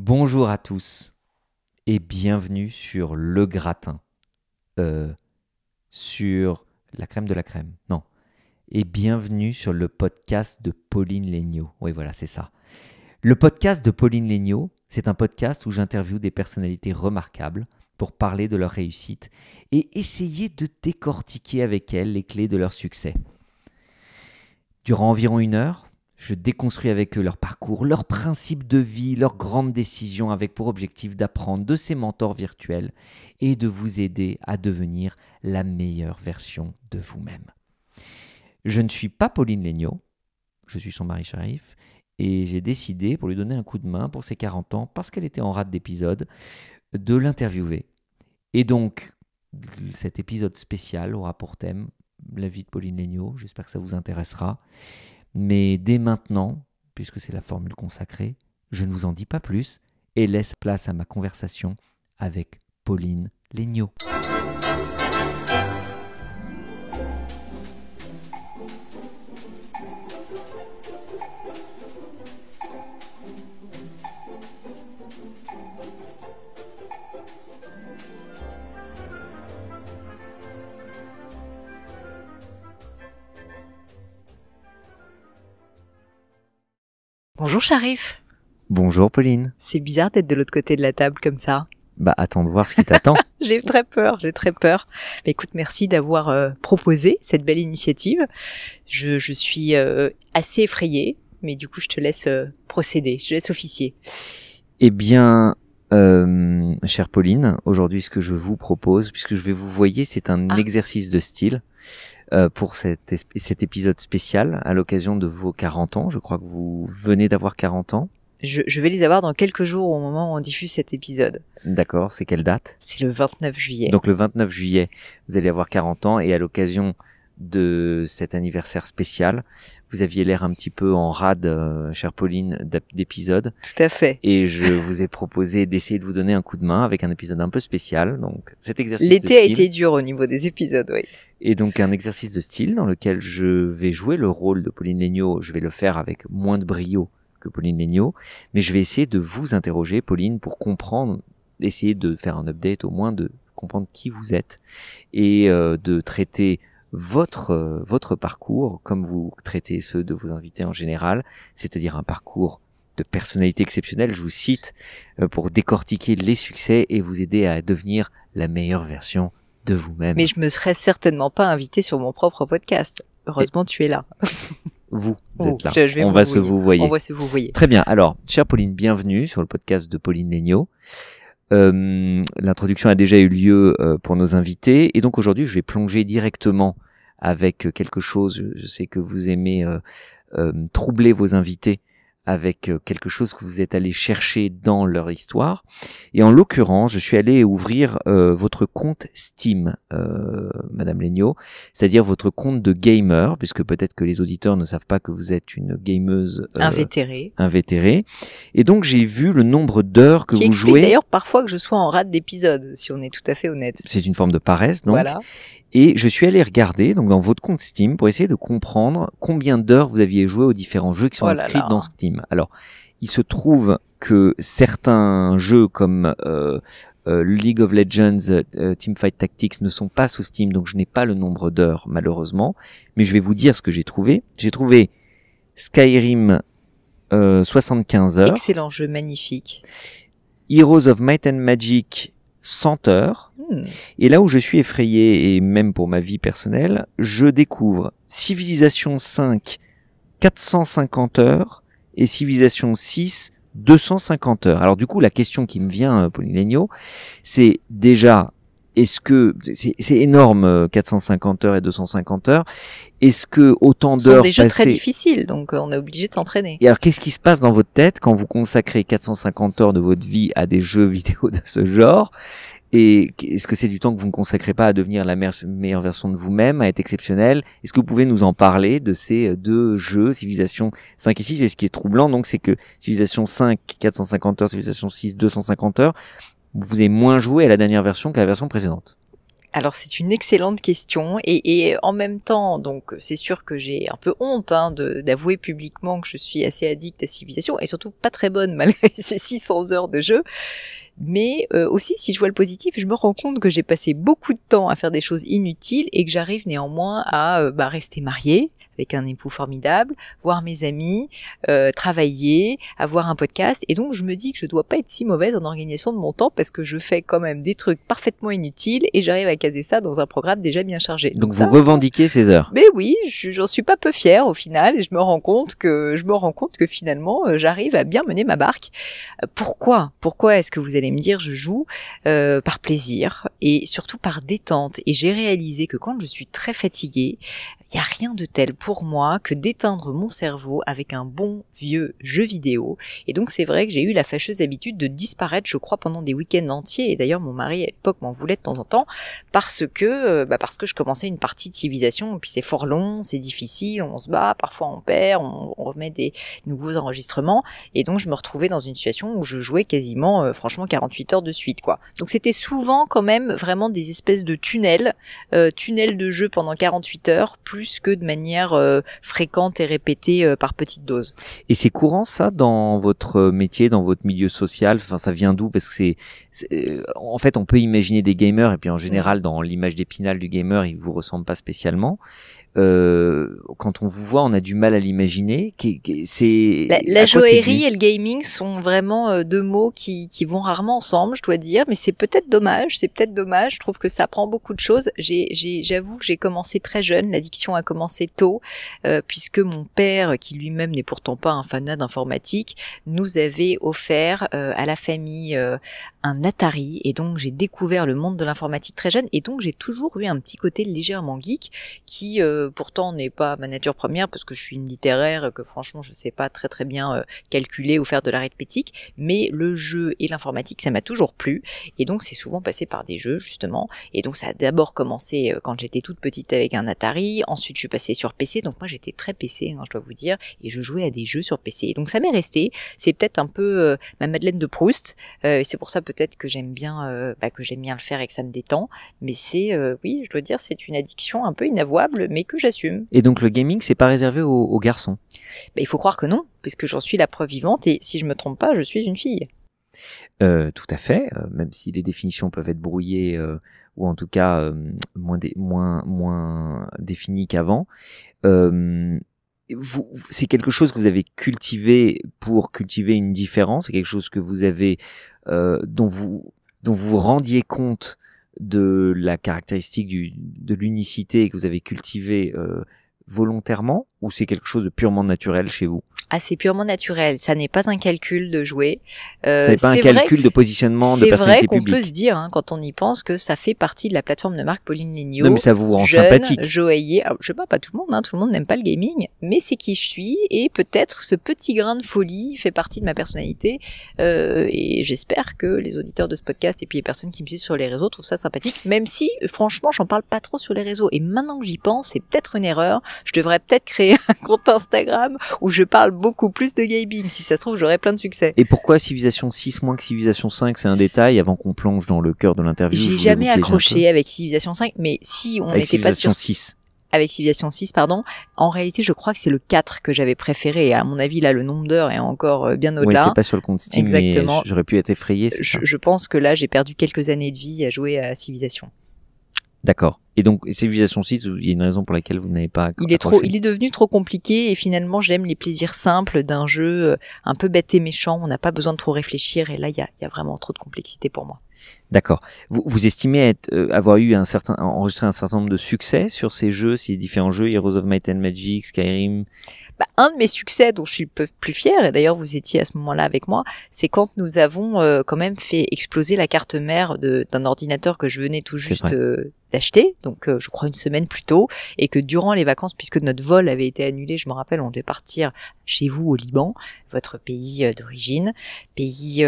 Bonjour à tous et bienvenue sur Le Gratin. Sur la crème de la crème. Non. Et bienvenue sur le podcast de Pauline Léniaud. Oui, voilà, c'est ça. Le podcast de Pauline Léniaud, c'est un podcast où j'interviewe des personnalités remarquables pour parler de leur réussite et essayer de décortiquer avec elles les clés de leur succès. Durant environ 1 heure, je déconstruis avec eux leur parcours, leurs principes de vie, leurs grandes décisions avec pour objectif d'apprendre de ces mentors virtuels et de vous aider à devenir la meilleure version de vous-même. Je ne suis pas Pauline Léniaud, je suis son mari Sharif et j'ai décidé, pour lui donner un coup de main pour ses 40 ans, parce qu'elle était en rate d'épisode, de l'interviewer. Et donc, cet épisode spécial aura pour thème la vie de Pauline Léniaud, j'espère que ça vous intéressera. Mais dès maintenant, puisque c'est la formule consacrée, je ne vous en dis pas plus et laisse place à ma conversation avec Pauline Léniaud. Bonjour Sharif. Bonjour Pauline. C'est bizarre d'être de l'autre côté de la table comme ça. Bah attends de voir ce qui t'attend. J'ai très peur. Mais écoute, merci d'avoir proposé cette belle initiative. Je suis assez effrayée, mais du coup je te laisse procéder, je te laisse officier. Eh bien, chère Pauline, aujourd'hui ce que je vous propose, puisque je vais vous voyer, c'est un exercice de style. Pour cet épisode spécial à l'occasion de vos 40 ans. Je crois que vous venez d'avoir 40 ans. Je vais les avoir dans quelques jours au moment où on diffuse cet épisode. D'accord, c'est quelle date ? C'est le 29 juillet. Donc le 29 juillet, vous allez avoir 40 ans et à l'occasion de cet anniversaire spécial, vous aviez l'air un petit peu en rade, chère Pauline, d'épisode. Tout à fait. Et je vous ai proposé d'essayer de vous donner un coup de main avec un épisode un peu spécial. Donc cet exercice L'été a été dur au niveau des épisodes, oui. Et donc un exercice de style dans lequel je vais jouer le rôle de Pauline Léniaud. Je vais le faire avec moins de brio que Pauline Léniaud, mais je vais essayer de vous interroger, Pauline, pour comprendre, essayer de faire un update au moins, de comprendre qui vous êtes et de traiter votre parcours comme vous traitez ceux de vos invités en général, c'est-à-dire un parcours de personnalité exceptionnelle. Je vous cite pour décortiquer les succès et vous aider à devenir la meilleure version de vous-même. Mais je me serais certainement pas invitée sur mon propre podcast. Heureusement, tu es là. Vous êtes là. On va se vous voyer. Très bien. Alors, chère Pauline, bienvenue sur le podcast de Pauline Léniaud. L'introduction a déjà eu lieu pour nos invités. Et donc aujourd'hui, je vais plonger directement avec quelque chose. Je sais que vous aimez troubler vos invités avec quelque chose que vous êtes allé chercher dans leur histoire. Et en l'occurrence, je suis allé ouvrir votre compte Steam, Madame Léniaud, c'est-à-dire votre compte de gamer, puisque peut-être que les auditeurs ne savent pas que vous êtes une gameuse invétérée. Et donc j'ai vu le nombre d'heures que vous jouez. D'ailleurs parfois que je sois en rate d'épisode, si on est tout à fait honnête. C'est une forme de paresse, donc. Voilà. Et je suis allé regarder donc dans votre compte Steam pour essayer de comprendre combien d'heures vous aviez joué aux différents jeux qui sont inscrits dans Steam. Alors, il se trouve que certains jeux comme League of Legends, Teamfight Tactics ne sont pas sous Steam, donc je n'ai pas le nombre d'heures malheureusement. Mais je vais vous dire ce que j'ai trouvé. J'ai trouvé Skyrim 75 heures. Excellent jeu, magnifique. Heroes of Might and Magic 100 heures. Et là où je suis effrayé, et même pour ma vie personnelle, je découvre Civilization 5 450 heures et Civilization 6 250 heures. Alors du coup, la question qui me vient, Pauline Léniaud, c'est déjà, est-ce que c'est énorme 450 heures et 250 heures, est-ce que autant d'heures sont des jeux très difficiles, donc on est obligé de s'entraîner. Et alors qu'est-ce qui se passe dans votre tête quand vous consacrez 450 heures de votre vie à des jeux vidéo de ce genre? Et est-ce que c'est du temps que vous ne consacrez pas à devenir la meilleure version de vous-même, à être exceptionnel? Est-ce que vous pouvez nous en parler de ces deux jeux, Civilization 5 et 6? Et ce qui est troublant, donc, c'est que Civilization 5, 450 heures, Civilization 6, 250 heures, vous avez moins joué à la dernière version qu'à la version précédente. Alors c'est une excellente question et en même temps, donc c'est sûr que j'ai un peu honte d'avouer publiquement que je suis assez addict à Civilization et surtout pas très bonne malgré ces 600 heures de jeu. Mais aussi, si je vois le positif, je me rends compte que j'ai passé beaucoup de temps à faire des choses inutiles et que j'arrive néanmoins à rester mariée avec un époux formidable, voir mes amis, travailler, avoir un podcast. Et donc, je me dis que je dois pas être si mauvaise en organisation de mon temps parce que je fais quand même des trucs parfaitement inutiles et j'arrive à caser ça dans un programme déjà bien chargé. Donc vous revendiquez ces heures. Mais oui, j'en suis pas peu fière au final et je me rends compte que finalement, j'arrive à bien mener ma barque. Pourquoi est-ce que vous allez me dire je joue par plaisir et surtout par détente? Et j'ai réalisé que quand je suis très fatiguée, il n'y a rien de tel pour moi que d'éteindre mon cerveau avec un bon vieux jeu vidéo. Et donc c'est vrai que j'ai eu la fâcheuse habitude de disparaître, je crois, pendant des week-ends entiers. Et d'ailleurs mon mari à l'époque m'en voulait de temps en temps parce que je commençais une partie de Civilization et puis c'est fort long, c'est difficile, on se bat, parfois on perd, on remet des nouveaux enregistrements. Et donc je me retrouvais dans une situation où je jouais quasiment, franchement, 48 heures de suite, quoi. Donc c'était souvent quand même vraiment des espèces de tunnels de jeu pendant 48 heures, plus que de manière fréquente et répétée par petites doses. Et c'est courant ça dans votre métier, dans votre milieu social? Enfin, ça vient d'où? Parce que en fait, on peut imaginer des gamers et puis en général, dans l'image d'Épinal du gamer, il vous ressemble pas spécialement. Quand on vous voit, on a du mal à l'imaginer. C'est la joaillerie et le gaming sont vraiment deux mots qui vont rarement ensemble, je dois dire, mais c'est peut-être dommage. Je trouve que ça apprend beaucoup de choses. J'avoue que j'ai commencé très jeune, l'addiction a commencé tôt, puisque mon père, qui lui-même n'est pourtant pas un fanat d'informatique, nous avait offert à la famille un Atari, et donc j'ai découvert le monde de l'informatique très jeune, et donc j'ai toujours eu un petit côté légèrement geek qui pourtant n'est pas ma nature première parce que je suis une littéraire, que franchement je sais pas très très bien calculer ou faire de l'arithmétique, mais le jeu et l'informatique ça m'a toujours plu et donc c'est souvent passé par des jeux justement, et donc ça a d'abord commencé quand j'étais toute petite avec un Atari, ensuite je suis passée sur PC, donc moi j'étais très PC je dois vous dire, et je jouais à des jeux sur PC, donc ça m'est resté, c'est peut-être un peu ma Madeleine de Proust, et c'est pour ça peut-être que j'aime bien le faire et que ça me détend, mais c'est oui je dois dire c'est une addiction un peu inavouable mais que j'assume. Et donc le gaming, c'est pas réservé aux garçons? Il faut croire que non, puisque j'en suis la preuve vivante et si je me trompe pas, je suis une fille. Tout à fait, même si les définitions peuvent être brouillées ou en tout cas moins définies qu'avant. C'est quelque chose que vous avez cultivé pour cultiver une différence, c'est quelque chose que vous avez dont vous vous rendiez compte de la caractéristique de l'unicité que vous avez cultivé volontairement, ou c'est quelque chose de purement naturel chez vous? Ah, c'est purement naturel. Ça n'est pas un calcul de jouer. Ça n'est pas un calcul de positionnement de personnalité publique. C'est vrai qu'on peut se dire, quand on y pense, que ça fait partie de la plateforme de marque Pauline Léniaud. Non, mais ça vous rend sympathique. Joaillier. Alors, je sais pas tout le monde, tout le monde n'aime pas le gaming, mais c'est qui je suis, et peut-être ce petit grain de folie fait partie de ma personnalité, et j'espère que les auditeurs de ce podcast et puis les personnes qui me suivent sur les réseaux trouvent ça sympathique, même si, franchement, j'en parle pas trop sur les réseaux. Et maintenant que j'y pense, c'est peut-être une erreur. Je devrais peut-être créer un compte Instagram où je parle beaucoup plus de gaming. Si ça se trouve, j'aurais plein de succès. Et pourquoi Civilization 6 moins que Civilization 5? C'est un détail avant qu'on plonge dans le cœur de l'interview. J'ai jamais accroché avec Civilization 5, mais si on n'était pas sûr... Avec Civilization 6, pardon. En réalité, je crois que c'est le 4 que j'avais préféré. Et à mon avis, là, le nombre d'heures est encore bien au-delà. Oui, c'est pas sur le compte Steam, exactement. Mais j'aurais pu être effrayé. Je pense que là, j'ai perdu quelques années de vie à jouer à Civilization. D'accord. Et donc, Civilization 6, il y a une raison pour laquelle vous n'avez pas il est devenu trop compliqué et finalement, j'aime les plaisirs simples d'un jeu un peu bête et méchant. On n'a pas besoin de trop réfléchir et là, il y a vraiment trop de complexité pour moi. D'accord. Vous estimez avoir eu enregistré un certain nombre de succès sur ces jeux, ces différents jeux, Heroes of Might and Magic, Skyrim? Un de mes succès dont je suis le plus fière, et d'ailleurs vous étiez à ce moment-là avec moi, c'est quand nous avons quand même fait exploser la carte mère d'un ordinateur que je venais tout juste d'acheter, donc je crois une semaine plus tôt, et que durant les vacances, puisque notre vol avait été annulé, je me rappelle, on devait partir chez vous au Liban, votre pays d'origine, pays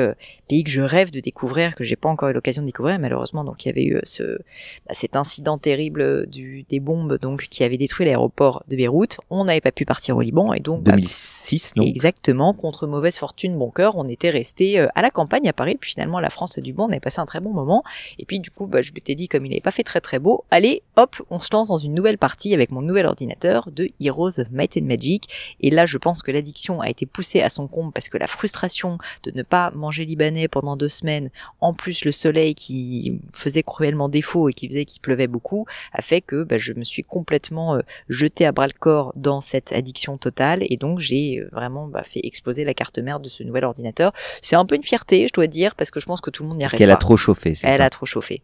que je rêve de découvrir, que j'ai pas encore eu l'occasion de découvrir, malheureusement. Donc il y avait eu cet incident terrible des bombes donc qui avait détruit l'aéroport de Beyrouth. On n'avait pas pu partir au Liban et donc 2006, non? Exactement, contre mauvaise fortune, bon cœur, on était resté à la campagne à Paris. Puis finalement la France a du bon, on avait passé un très bon moment. Et puis du coup, je m'étais dit, comme il n'avait pas fait très très beau, allez, hop, on se lance dans une nouvelle partie avec mon nouvel ordinateur de Heroes of Might and Magic. Et là, je pense que l'addiction a été poussée à son comble parce que la frustration de ne pas manger libanais pendant 2 semaines, en plus le soleil qui faisait cruellement défaut et qui faisait qu'il pleuvait beaucoup, a fait que je me suis complètement jetée à bras-le-corps dans cette addiction totale. Et donc j'ai vraiment fait exploser la carte mère de ce nouvel ordinateur. C'est un peu une fierté, je dois dire, parce que je pense que tout le monde n'y arrive pas. Parce qu'elle a trop chauffé, c'est ça? Elle a trop chauffé.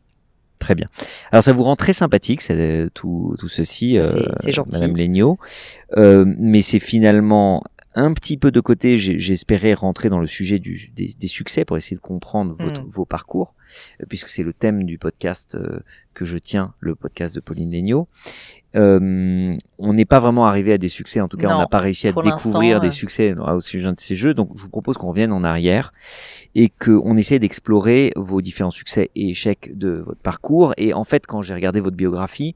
Très bien. Alors ça vous rend très sympathique, tout ceci, c'est gentil. Madame Legnaud. Mais c'est finalement un petit peu de côté. J'espérais rentrer dans le sujet des succès pour essayer de comprendre vos parcours, puisque c'est le thème du podcast que je tiens, le podcast de Pauline Legnaud. On n'est pas vraiment arrivé à des succès, en tout cas on n'a pas réussi à découvrir des succès au sujet de ces jeux, donc je vous propose qu'on revienne en arrière et qu'on essaie d'explorer vos différents succès et échecs de votre parcours. Et en fait, quand j'ai regardé votre biographie,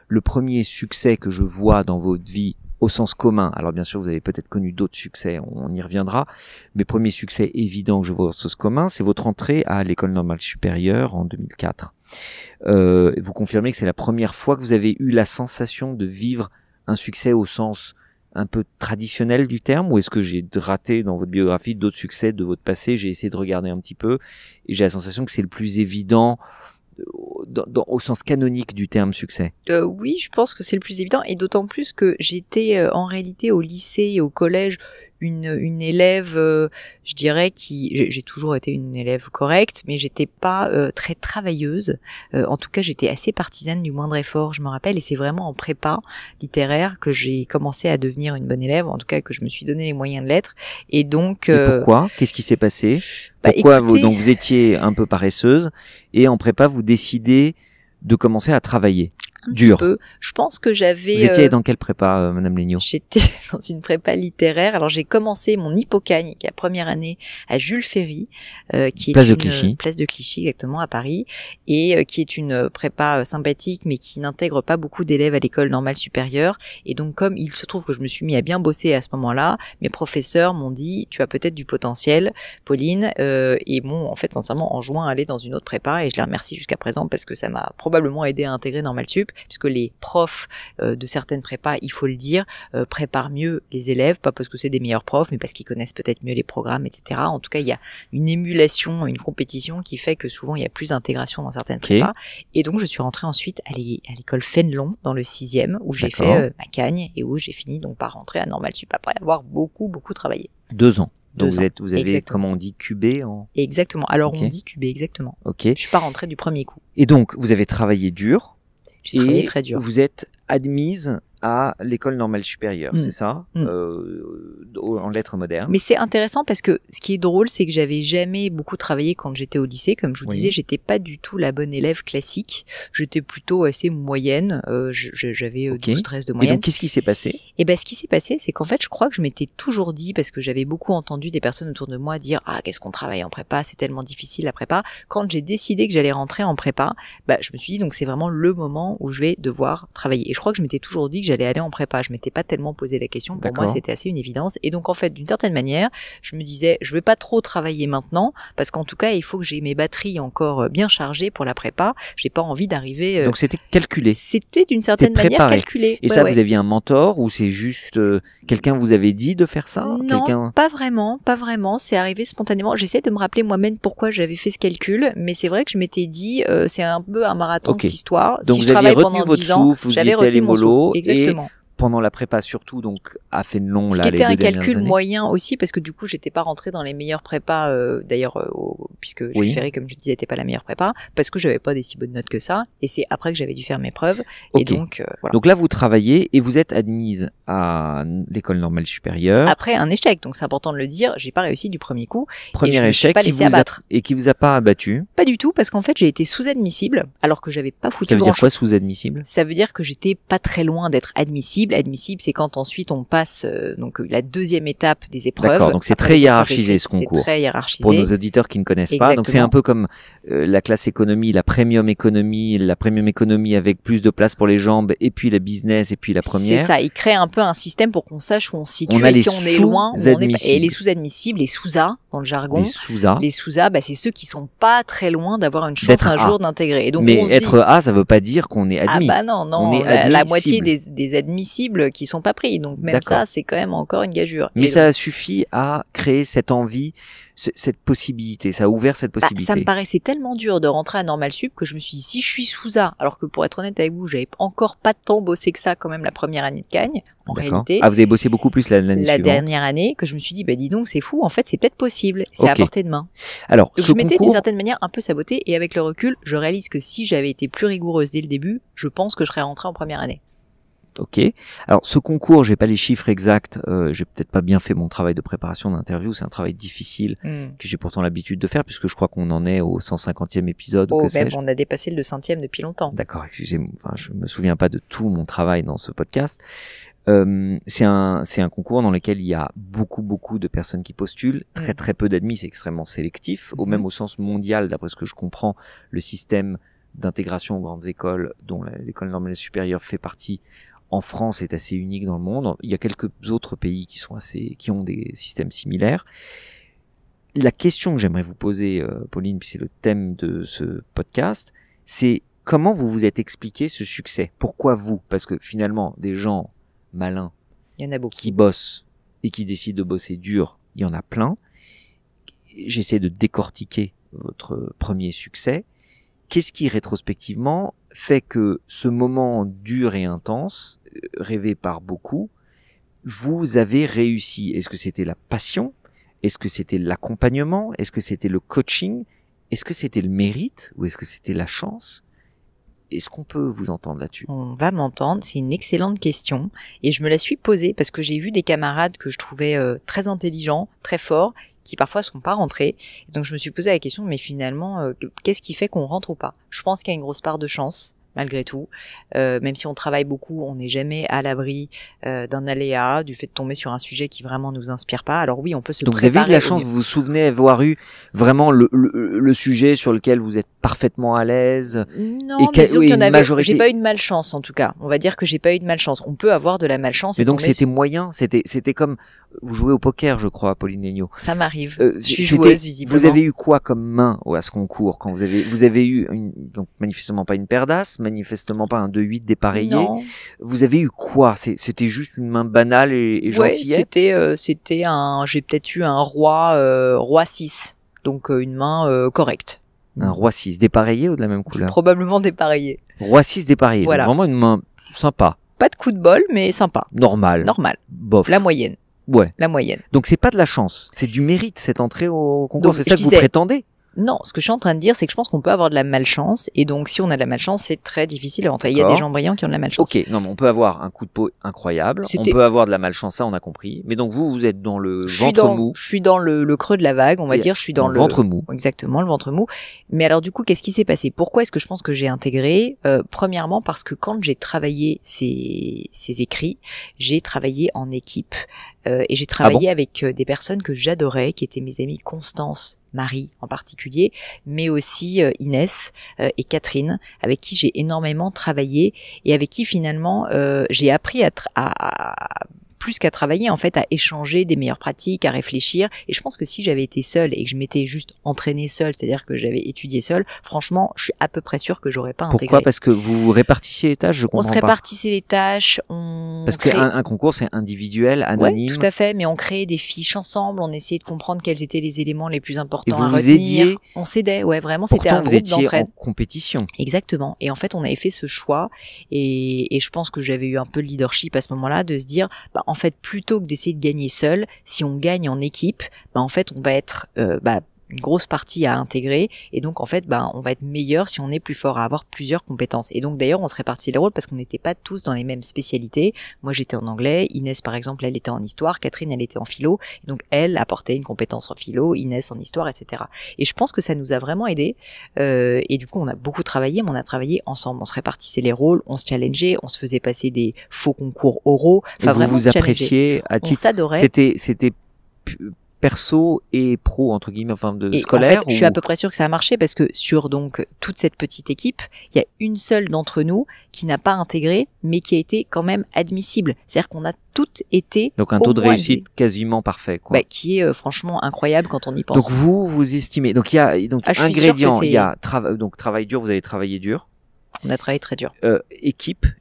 le premier succès que je vois dans votre vie au sens commun, alors bien sûr vous avez peut-être connu d'autres succès, on y reviendra, mais premier succès évident que je vois au sens commun, c'est votre entrée à l'école normale supérieure en 2004. Vous confirmez que c'est la première fois que vous avez eu la sensation de vivre un succès au sens un peu traditionnel du terme, ou est-ce que j'ai raté dans votre biographie d'autres succès de votre passé? J'ai essayé de regarder un petit peu et j'ai la sensation que c'est le plus évident au sens canonique du terme succès. Oui, je pense que c'est le plus évident, et d'autant plus que j'étais en réalité au lycée et au collège une élève, je dirais, j'ai toujours été une élève correcte, mais j'étais pas très travailleuse. En tout cas, j'étais assez partisane du moindre effort, je me rappelle, et c'est vraiment en prépa littéraire que j'ai commencé à devenir une bonne élève, en tout cas que je me suis donné les moyens de l'être. Et donc et pourquoi? Qu'est-ce qui s'est passé? Pourquoi donc vous étiez un peu paresseuse et en prépa vous décidez de commencer à travailler? Dur. Peu. Je pense que j'avais... Vous étiez dans quelle prépa, Madame Legnaud? J'étais dans une prépa littéraire. Alors j'ai commencé mon Hippocagne, qui est la première année, à Jules Ferry, qui est place de Clichy, exactement, à Paris, et qui est une prépa sympathique, mais qui n'intègre pas beaucoup d'élèves à l'école normale supérieure. Et donc comme il se trouve que je me suis mis à bien bosser à ce moment-là, mes professeurs m'ont dit tu as peut-être du potentiel, Pauline, et m'ont en fait sincèrement enjoint à aller dans une autre prépa, et je les remercie jusqu'à présent parce que ça m'a probablement aidé à intégrer Normal Sup, puisque les profs de certaines prépas, il faut le dire, préparent mieux les élèves, pas parce que c'est des meilleurs profs, mais parce qu'ils connaissent peut-être mieux les programmes, etc. En tout cas, il y a une émulation, une compétition qui fait que souvent il y a plus d'intégration dans certaines prépas. Et donc je suis rentrée ensuite à l'école Fénelon dans le 6e, où j'ai fait ma cagne et où j'ai fini donc par rentrer à Normal Sup après avoir beaucoup travaillé. 2 ans. Donc vous avez, exactement. Comment on dit, cubé Exactement. Alors on dit cubé, exactement. Je suis pas rentrée du premier coup. Et donc vous avez travaillé dur. J'ai travaillé très dur. Vous êtes admise à l'école normale supérieure, c'est ça, en lettres modernes. Mais c'est intéressant parce que ce qui est drôle, c'est que j'avais jamais beaucoup travaillé quand j'étais au lycée. Comme je vous disais, j'étais pas du tout la bonne élève classique. J'étais plutôt assez moyenne. J'avais 12-13 de moyenne. Et donc, qu'est-ce qui s'est passé? Et ce qui s'est passé, c'est qu'en fait, je crois que je m'étais toujours dit, parce que j'avais beaucoup entendu des personnes autour de moi dire « Ah, qu'est-ce qu'on travaille en prépa, c'est tellement difficile la prépa ». Quand j'ai décidé que j'allais rentrer en prépa, je me suis dit donc c'est vraiment le moment où je vais devoir travailler. Et je crois que je m'étais toujours dit que j'allais aller en prépa. Je m'étais pas tellement posé la question. Pour moi, c'était assez une évidence. Et donc, en fait, d'une certaine manière, je me disais, je vais pas trop travailler maintenant, parce qu'en tout cas, il faut que j'ai mes batteries encore bien chargées pour la prépa. J'ai pas envie d'arriver... Donc, c'était calculé. C'était d'une certaine manière calculé. Et ça, vous aviez un mentor, ou c'est juste quelqu'un vous avait dit de faire ça? Non, pas vraiment. C'est arrivé spontanément. J'essaie de me rappeler moi-même pourquoi j'avais fait ce calcul, mais c'est vrai que je m'étais dit, c'est un peu un marathon cette histoire. Donc, si vous je travaille aviez pendant retenu votre 10 ans, souffle, vous y étiez allé mollo. Exactement. pendant la prépa surtout, donc à Fénelon, Ce là, qui les était un 2 dernières calcul années. moyen aussi, parce que du coup, j'étais pas rentrée dans les meilleures prépas, puisque Oui. Jules Ferry, comme je disais, n'était pas la meilleure prépa, parce que j'avais pas des si bonnes notes que ça, et c'est après que j'avais dû faire mes preuves, et Ok. donc, voilà. Donc là, vous travaillez et vous êtes admise à l'école normale supérieure. Après un échec, donc c'est important de le dire, j'ai pas réussi du premier coup, et je Premier me suis échec pas qui laissée vous a, abattre. et qui vous a pas abattu. Pas du tout, parce qu'en fait, j'ai été sous-admissible, alors que j'avais pas foutu Ça veut dire grand-chose. quoi, sous-admissible? Ça veut dire que j'étais pas très loin d'être admissible. Admissible, c'est quand ensuite on passe la deuxième étape des épreuves. D'accord, donc c'est Après très les épreuves hiérarchisé, écrites, ce concours. C'est très hiérarchisé. Pour nos auditeurs qui ne connaissent pas. Donc c'est Exactement. un peu comme la classe économie, la premium économie avec plus de place pour les jambes, et puis la business, et puis la première. C'est ça, il crée un peu un système pour qu'on sache où on se situe, On a et les si on est loin, où on est pas. sous-admissibles. Et les sous-admissibles, les sous-A dans le jargon. Les sous-A. Les sous-A, c'est ceux qui sont pas très loin d'avoir une chance D'être un A. jour d'intégrer. Et donc Mais on se être dit, A, ça veut pas dire qu'on est admis. non, On est la admissible. moitié des admissibles qui sont pas pris. Donc même D'accord. ça, c'est quand même encore une gageure. Mais Et ça suffit à créer cette envie, cette possibilité. Ça a ouvert cette possibilité. ça me paraissait tellement dur de rentrer à Normal Sup que je me suis dit, si je suis sous A, alors que pour être honnête avec vous, j'avais encore pas tant bossé que ça quand même la première année de Cagnes, en D'accord. réalité. Ah, vous avez bossé beaucoup plus l'année La suivante. dernière année, que je me suis dit, dis donc, c'est fou, en fait, c'est peut-être possible, c'est à Ok. portée de main. Alors, Donc ce je m'étais concours, d'une certaine manière un peu sabotée, et avec le recul, je réalise que si j'avais été plus rigoureuse dès le début, je pense que je serais rentrée en première année. ok. Alors, ce concours, j'ai pas les chiffres exacts. J'ai peut-être pas bien fait mon travail de préparation d'interview. C'est un travail difficile que j'ai pourtant l'habitude de faire, puisque je crois qu'on en est au 150e épisode. ou Oh, que même, sais-je. on a dépassé le 100e depuis longtemps. D'accord, excusez-moi. Enfin, je me souviens pas de tout mon travail dans ce podcast. C'est un concours dans lequel il y a beaucoup de personnes qui postulent, très peu d'admis, c'est extrêmement sélectif, même au sens mondial, d'après ce que je comprends, le système d'intégration aux grandes écoles, dont l'école normale supérieure fait partie, en France est assez unique dans le monde. Il y a quelques autres pays qui ont des systèmes similaires. La question que j'aimerais vous poser, Pauline, puis c'est le thème de ce podcast, c'est comment vous vous êtes expliqué ce succès? Pourquoi vous? Parce que finalement, des gens malins Il y en a beaucoup. qui bossent et qui décident de bosser dur, il y en a plein. J'essaie de décortiquer votre premier succès. Qu'est-ce qui, rétrospectivement, fait que ce moment dur et intense, rêvé par beaucoup, vous avez réussi? Est-ce que c'était la passion? Est-ce que c'était l'accompagnement? Est-ce que c'était le coaching? Est-ce que c'était le mérite? Ou est-ce que c'était la chance? Est-ce qu'on peut vous entendre là-dessus? On va m'entendre, c'est une excellente question et je me la suis posée parce que j'ai vu des camarades que je trouvais très intelligents, très forts, qui parfois sont pas rentrés. Et donc je me suis posé la question, mais finalement, qu'est-ce qui fait qu'on rentre ou pas? Je pense qu'il y a une grosse part de chance, malgré tout. Même si on travaille beaucoup, on n'est jamais à l'abri d'un aléa, du fait de tomber sur un sujet qui vraiment nous inspire pas. Alors oui, on peut se Donc vous avez eu de préparer la au chance, mieux. vous vous souvenez avoir eu vraiment le sujet sur lequel vous êtes parfaitement à l'aise? Non, Et mais disons qu'il y en une avait. majorité- J'ai pas eu de malchance en tout cas. On va dire que j'ai pas eu de malchance. On peut avoir de la malchance. Mais et donc tomber c'était moyen, c'était comme vous jouez au poker, je crois, Pauline Legnaud. Ça m'arrive. Je suis C'était- joueuse visiblement. Vous avez eu quoi comme main à ce concours quand vous avez eu donc manifestement pas une paire d'as, manifestement pas un 2-8 dépareillé. Non. Vous avez eu quoi? C'était juste une main banale et Ouais, gentillette? c'était j'ai peut-être eu un roi 6. Donc une main correcte. Un roi 6 dépareillé ou de la même couleur? Probablement dépareillé. Roi 6 dépareillé. Voilà. Donc vraiment une main sympa, Pas de coup de bol, mais sympa. normale, Normal. bof. La moyenne. Ouais. La moyenne. Donc c'est pas de la chance, c'est du mérite cette entrée au concours. Donc, C'est je ça que vous disais- prétendez? Non, ce que je suis en train de dire, c'est que je pense qu'on peut avoir de la malchance. Et donc, si on a de la malchance, c'est très difficile à rentrer. Il y a D'accord. des gens brillants qui ont de la malchance. Ok, non mais on peut avoir un coup de peau incroyable, on peut avoir de la malchance, ça on a compris. Mais donc vous êtes dans le ventre mou, Je suis dans le creux de la vague, on va Et dire. Je suis dans le ventre mou. Exactement, le ventre mou. Mais alors du coup, qu'est-ce qui s'est passé? Pourquoi est-ce que je pense que j'ai intégré? Premièrement, parce que quand j'ai travaillé ces écrits, j'ai travaillé en équipe. Et j'ai travaillé avec des personnes que j'adorais, qui étaient mes amies Constance, Marie en particulier, mais aussi Inès et Catherine, avec qui j'ai énormément travaillé et avec qui finalement j'ai appris plus qu'à travailler, en fait, à échanger des meilleures pratiques, à réfléchir. Et je pense que si j'avais été seule et que je m'étais juste entraînée seule, c'est-à-dire que j'avais étudié seule, franchement, je suis à peu près sûre que j'aurais pas intégré. Pourquoi? Parce que vous répartissiez les tâches, je comprends pas. On se répartissait les tâches, Parce que un concours, c'est individuel, anonyme. Ouais, tout à fait, mais on créait des fiches ensemble, on essayait de comprendre quels étaient les éléments les plus importants et vous à vous retenir. Aidiez. On s'aidait, ouais, vraiment, c'était un vous groupe étiez d'entraide. en compétition. Exactement. Et en fait, on avait fait ce choix et je pense que j'avais eu un peu le leadership à ce moment-là de se dire, bah, en fait, plutôt que d'essayer de gagner seul, si on gagne en équipe, bah, en fait, on va être, une grosse partie à intégrer et donc en fait on va être meilleur si on est plus fort à avoir plusieurs compétences. Et donc d'ailleurs on se répartit les rôles parce qu'on n'était pas tous dans les mêmes spécialités. Moi j'étais en anglais, Inès par exemple elle était en histoire, Catherine elle était en philo, et donc elle apportait une compétence en philo, Inès en histoire, etc. Et je pense que ça nous a vraiment aidé et du coup on a beaucoup travaillé, mais on a travaillé ensemble, on se répartissait les rôles, on se challengeait, on se faisait passer des faux concours oraux, enfin vraiment vous appréciez à titre, on s'adorait. C'était perso et pro entre guillemets, enfin de et scolaire. En fait, je suis à peu près sûre que ça a marché parce que sur donc toute cette petite équipe, il y a une seule d'entre nous qui n'a pas intégré, mais qui a été quand même admissible. C'est-à-dire qu'on a toutes été donc un taux de réussite quasiment parfait, quoi. Qui est franchement incroyable quand on y pense. Donc vous estimez, donc il y a ingrédients, il y a donc travail dur, vous avez travaillé dur. On a travaillé très dur. Une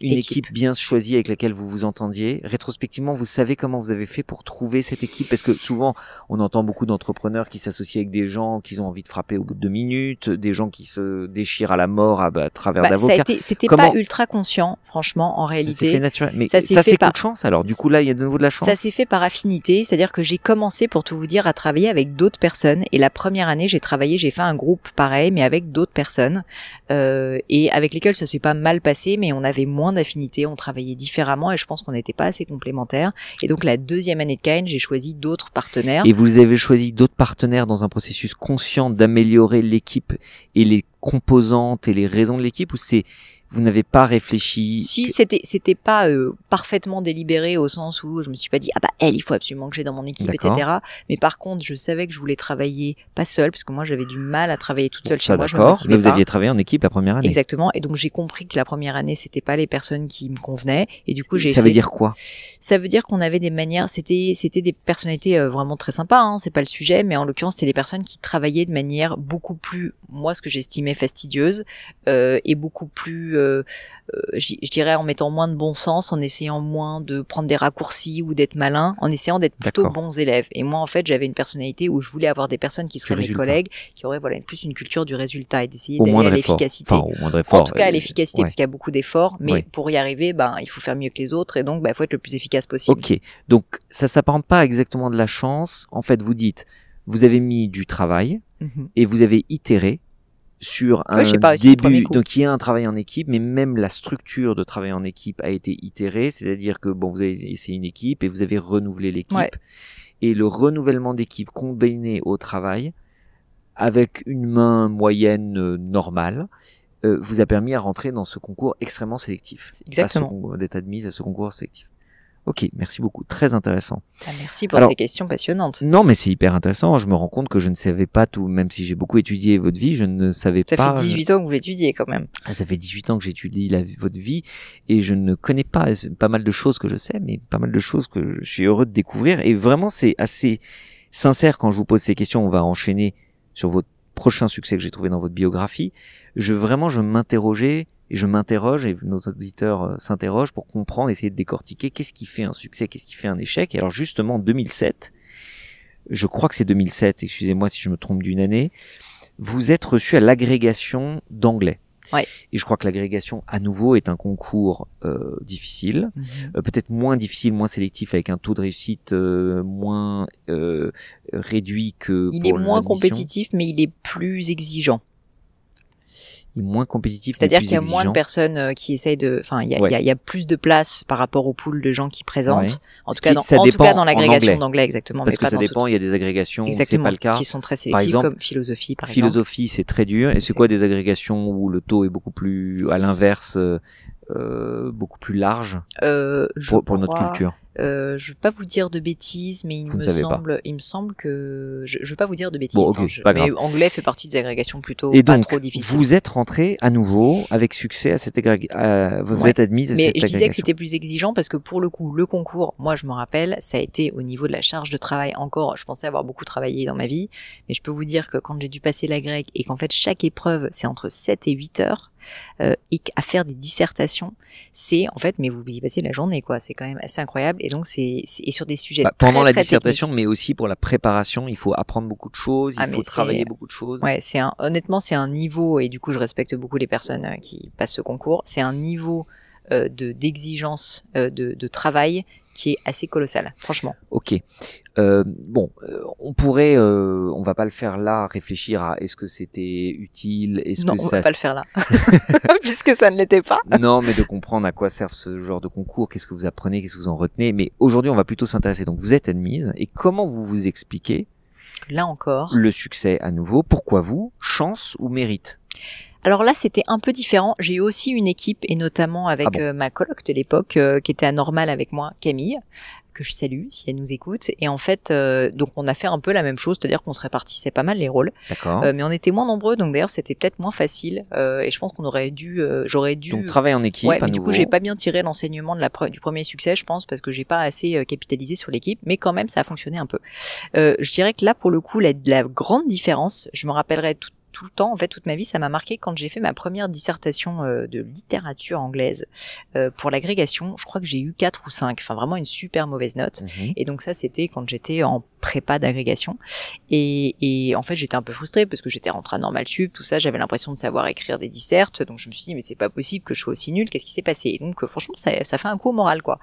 équipe bien choisie avec laquelle vous vous entendiez. Rétrospectivement, vous savez comment vous avez fait pour trouver cette équipe? Parce que souvent, on entend beaucoup d'entrepreneurs qui s'associent avec des gens qui ont envie de frapper au bout de 2 minutes, des gens qui se déchirent à la mort à travers d'avocats. C'était pas ultra conscient, franchement, en réalité. Ça s'est fait naturel. Mais ça c'est coup de chance alors. Du coup là, il y a de nouveau de la chance. Ça s'est fait par affinité, c'est-à-dire que j'ai commencé, pour tout vous dire, à travailler avec d'autres personnes. Et la première année, j'ai fait un groupe pareil, mais avec d'autres personnes et avec lesquelles ça s'est pas mal passé, mais on avait moins d'affinité, on travaillait différemment et je pense qu'on n'était pas assez complémentaires. Et donc la deuxième année de Caen, j'ai choisi d'autres partenaires. Et vous avez choisi d'autres partenaires dans un processus conscient d'améliorer l'équipe et les composantes et les raisons de l'équipe, ou vous n'avez pas réfléchi? Si, c'était pas parfaitement délibéré au sens où je me suis pas dit il faut absolument que j'ai dans mon équipe, etc. Mais par contre, je savais que je voulais travailler pas seule parce que moi j'avais du mal à travailler toute seule chez moi. Je me motivais mais vous aviez travaillé en équipe la première année. Exactement. Et donc j'ai compris que la première année c'était pas les personnes qui me convenaient. Et du coup ça veut dire quoi? Ça veut dire qu'on avait des manières. C'était des personnalités vraiment très sympas. Hein, c'est pas le sujet, mais en l'occurrence c'était des personnes qui travaillaient de manière beaucoup plus, moi ce que j'estimais fastidieuse et beaucoup plus je dirais en mettant moins de bon sens, en essayant moins de prendre des raccourcis ou d'être malin, en essayant d'être plutôt bons élèves. Et moi en fait j'avais une personnalité où je voulais avoir des personnes qui seraient mes collègues, qui auraient plus une culture du résultat et d'essayer d'aller à l'efficacité. Enfin, au moindre effort. En tout cas à l'efficacité, parce qu'il y a beaucoup d'efforts, mais pour y arriver, il faut faire mieux que les autres et donc il faut être le plus efficace possible. Ok, donc ça s'apparente pas exactement de la chance. En fait, vous dites, vous avez mis du travail et vous avez itéré sur un début, donc il y a un travail en équipe, mais même la structure de travail en équipe a été itérée, c'est-à-dire que vous avez essayé une équipe et vous avez renouvelé l'équipe, et le renouvellement d'équipe combiné au travail avec une main moyenne normale vous a permis à rentrer dans ce concours extrêmement sélectif. Exactement. D'être admise à ce concours sélectif. Ok, merci beaucoup, très intéressant. Merci pour ces questions passionnantes. Non, mais c'est hyper intéressant. Je me rends compte que je ne savais pas tout, même si j'ai beaucoup étudié votre vie, je ne savais pas. Ça fait 18 ans que vous l'étudiez quand même. Ça fait 18 ans que j'étudie votre vie et je ne connais pas mal de choses que je sais, mais pas mal de choses que je suis heureux de découvrir. Et vraiment, c'est assez sincère quand je vous pose ces questions. On va enchaîner sur votre prochain succès que j'ai trouvé dans votre biographie. Je m'interrogeais. Et je m'interroge, et nos auditeurs s'interrogent pour comprendre, essayer de décortiquer qu'est-ce qui fait un succès, qu'est-ce qui fait un échec. Et alors justement, en 2007, je crois que c'est 2007, excusez-moi si je me trompe d'une année, vous êtes reçu à l'agrégation d'anglais. Ouais. Et je crois que l'agrégation, à nouveau, est un concours difficile, peut-être moins difficile, moins sélectif, avec un taux de réussite moins réduit que il est moins compétitif, mais il est plus exigeant. Moins compétitif, c'est-à-dire qu'il y a moins de personnes qui essayent de, il y a plus de place par rapport au pool de gens qui présentent. En tout cas dans l'agrégation d'anglais, exactement. Parce que ça dépend, il y a des agrégations où c'est pas le cas. Qui sont très sélectives, comme philosophie, par exemple. Philosophie, c'est très dur. Et c'est quoi des agrégations où le taux est beaucoup plus, à l'inverse, beaucoup plus large pour notre crois, culture. Je veux pas vous dire de bêtises, mais il me semble que je veux pas vous dire de bêtises. Bon, okay, pas grave. Mais anglais fait partie des agrégations plutôt et pas donc, trop difficiles. Vous êtes rentré à nouveau avec succès à cette agrégation. Vous êtes admise à cette agrégation. Mais je disais que c'était plus exigeant parce que pour le coup, le concours, moi je me rappelle, ça a été au niveau de la charge de travail encore. Je pensais avoir beaucoup travaillé dans ma vie, mais je peux vous dire que quand j'ai dû passer l'agrég et qu'en fait chaque épreuve c'est entre 7 et 8 heures. Et à faire des dissertations, c'est en fait, mais vous y passez la journée, quoi. C'est quand même assez incroyable. Et donc c'est sur des sujets pendant la très dissertation, techniques. mais aussi pour la préparation, il faut apprendre beaucoup de choses, il faut travailler beaucoup de choses. Ouais, honnêtement, c'est un niveau, et du coup, je respecte beaucoup les personnes qui passent ce concours. C'est un niveau d'exigence de travail qui est assez colossal, franchement. Ok. On pourrait, on va pas le faire là, réfléchir à est-ce que c'était utile, non, on va pas le faire là, puisque ça ne l'était pas. Non, mais de comprendre à quoi servent ce genre de concours, qu'est-ce que vous apprenez, qu'est-ce que vous en retenez. Mais aujourd'hui, on va plutôt s'intéresser. Donc, vous êtes admise, et comment vous vous expliquez là encore le succès à nouveau? Pourquoi vous? Chance ou mérite? Alors là, c'était un peu différent. J'ai eu aussi une équipe, et notamment avec ma coloc de l'époque, qui était à Normal avec moi, Camille, que je salue si elle nous écoute. Et en fait, donc on a fait un peu la même chose, c'est-à-dire qu'on se répartissait pas mal les rôles. D'accord. Mais on était moins nombreux, donc d'ailleurs c'était peut-être moins facile. Et je pense qu'on aurait dû, j'aurais dû. Donc travailler en équipe. Ouais, mais du coup j'ai pas bien tiré l'enseignement du premier succès, je pense, parce que j'ai pas assez capitalisé sur l'équipe. Mais quand même, ça a fonctionné un peu. Je dirais que là, pour le coup, la grande différence, je me rappellerai tout le temps, en fait, toute ma vie, ça m'a marqué quand j'ai fait ma première dissertation de littérature anglaise pour l'agrégation. Je crois que j'ai eu 4 ou 5, enfin vraiment une super mauvaise note. Et donc ça, c'était quand j'étais en prépa d'agrégation. Et en fait, j'étais un peu frustrée parce que j'étais rentrée à Normal Sup, tout ça, j'avais l'impression de savoir écrire des dissertes. Donc je me suis dit, mais c'est pas possible que je sois aussi nulle, qu'est-ce qui s'est passé? Et donc franchement, ça fait un coup au moral, quoi.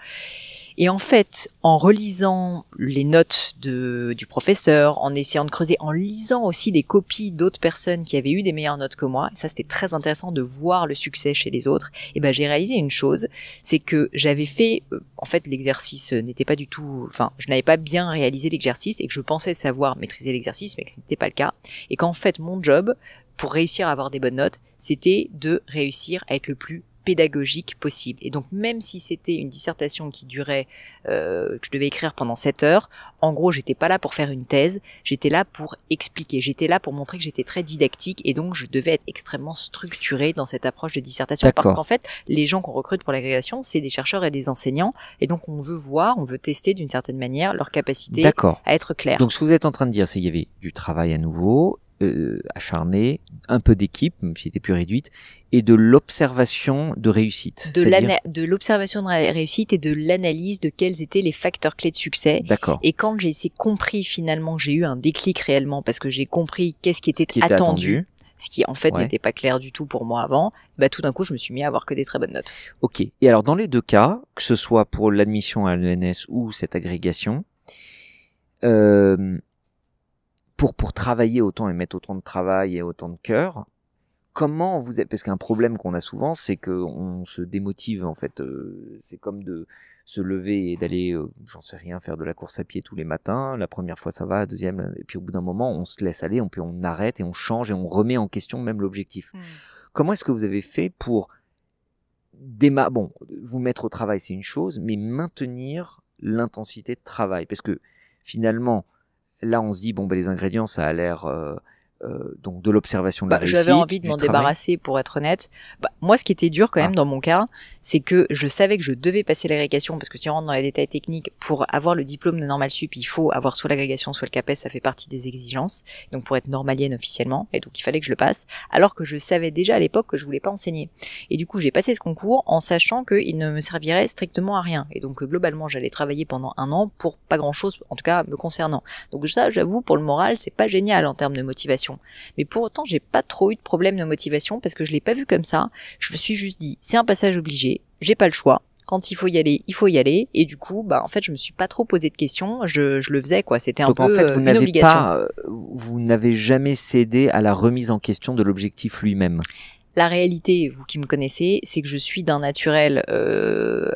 Et en fait, en relisant les notes du professeur, en essayant de creuser, en lisant aussi des copies d'autres personnes qui avaient eu des meilleures notes que moi, et ça c'était très intéressant de voir le succès chez les autres, et ben j'ai réalisé une chose, c'est que j'avais fait, en fait l'exercice n'était pas du tout, enfin je n'avais pas bien réalisé l'exercice, et que je pensais savoir maîtriser l'exercice, mais que ce n'était pas le cas, et qu'en fait mon job, pour réussir à avoir des bonnes notes, c'était de réussir à être le plus pédagogique possible. Et donc même si c'était une dissertation qui durait, que je devais écrire pendant 7 heures, en gros j'étais pas là pour faire une thèse, j'étais là pour expliquer, j'étais là pour montrer que j'étais très didactique et donc je devais être extrêmement structurée dans cette approche de dissertation. D'accord. Parce qu'en fait les gens qu'on recrute pour l'agrégation c'est des chercheurs et des enseignants et donc on veut tester d'une certaine manière leur capacité à être clair. Donc ce que vous êtes en train de dire c'est qu'il y avait du travail à nouveau, acharné, un peu d'équipe, même si c'était plus réduite, et de l'observation de réussite. De l'observation de réussite et de l'analyse de quels étaient les facteurs clés de succès. D'accord. Et quand j'ai compris finalement, j'ai eu un déclic réellement parce que j'ai compris qu'est-ce qui était attendu. Ce qui en fait n'était pas clair du tout pour moi avant, bah tout d'un coup je me suis mis à avoir que des très bonnes notes. Ok. Et alors dans les deux cas, que ce soit pour l'admission à l'ENS ou cette agrégation, pour travailler autant et mettre autant de travail et autant de cœur, comment vous êtes, parce qu'un problème qu'on a souvent, c'est qu'on se démotive en fait. C'est comme de se lever et d'aller, j'en sais rien, faire de la course à pied tous les matins. La première fois ça va, la deuxième, et puis au bout d'un moment on se laisse aller, on arrête et on change et on remet en question même l'objectif. Comment est-ce que vous avez fait pour vous mettre au travail c'est une chose, mais maintenir l'intensité de travail, parce que finalement là on se dit les ingrédients ça a l'air donc de l'observation de la réussite. J'avais envie de m'en débarrasser pour être honnête. Moi ce qui était dur quand même dans mon cas, c'est que je savais que je devais passer l'agrégation parce que si on rentre dans les détails techniques, pour avoir le diplôme de Normal Sup, il faut avoir soit l'agrégation soit le CAPES, ça fait partie des exigences. Donc pour être normalienne officiellement, et donc il fallait que je le passe, alors que je savais déjà à l'époque que je voulais pas enseigner. Et du coup j'ai passé ce concours en sachant qu'il ne me servirait strictement à rien. Et donc globalement j'allais travailler pendant 1 an pour pas grand chose, en tout cas me concernant. Donc ça j'avoue pour le moral c'est pas génial en termes de motivation. Mais pour autant, j'ai pas trop eu de problème de motivation parce que je l'ai pas vu comme ça. Je me suis juste dit, c'est un passage obligé, j'ai pas le choix. Quand il faut y aller, il faut y aller. Et du coup, en fait, je me suis pas trop posé de questions. Je le faisais, quoi. C'était un peu une obligation. Vous n'avez jamais cédé à la remise en question de l'objectif lui-même. La réalité, vous qui me connaissez, c'est que je suis d'un naturel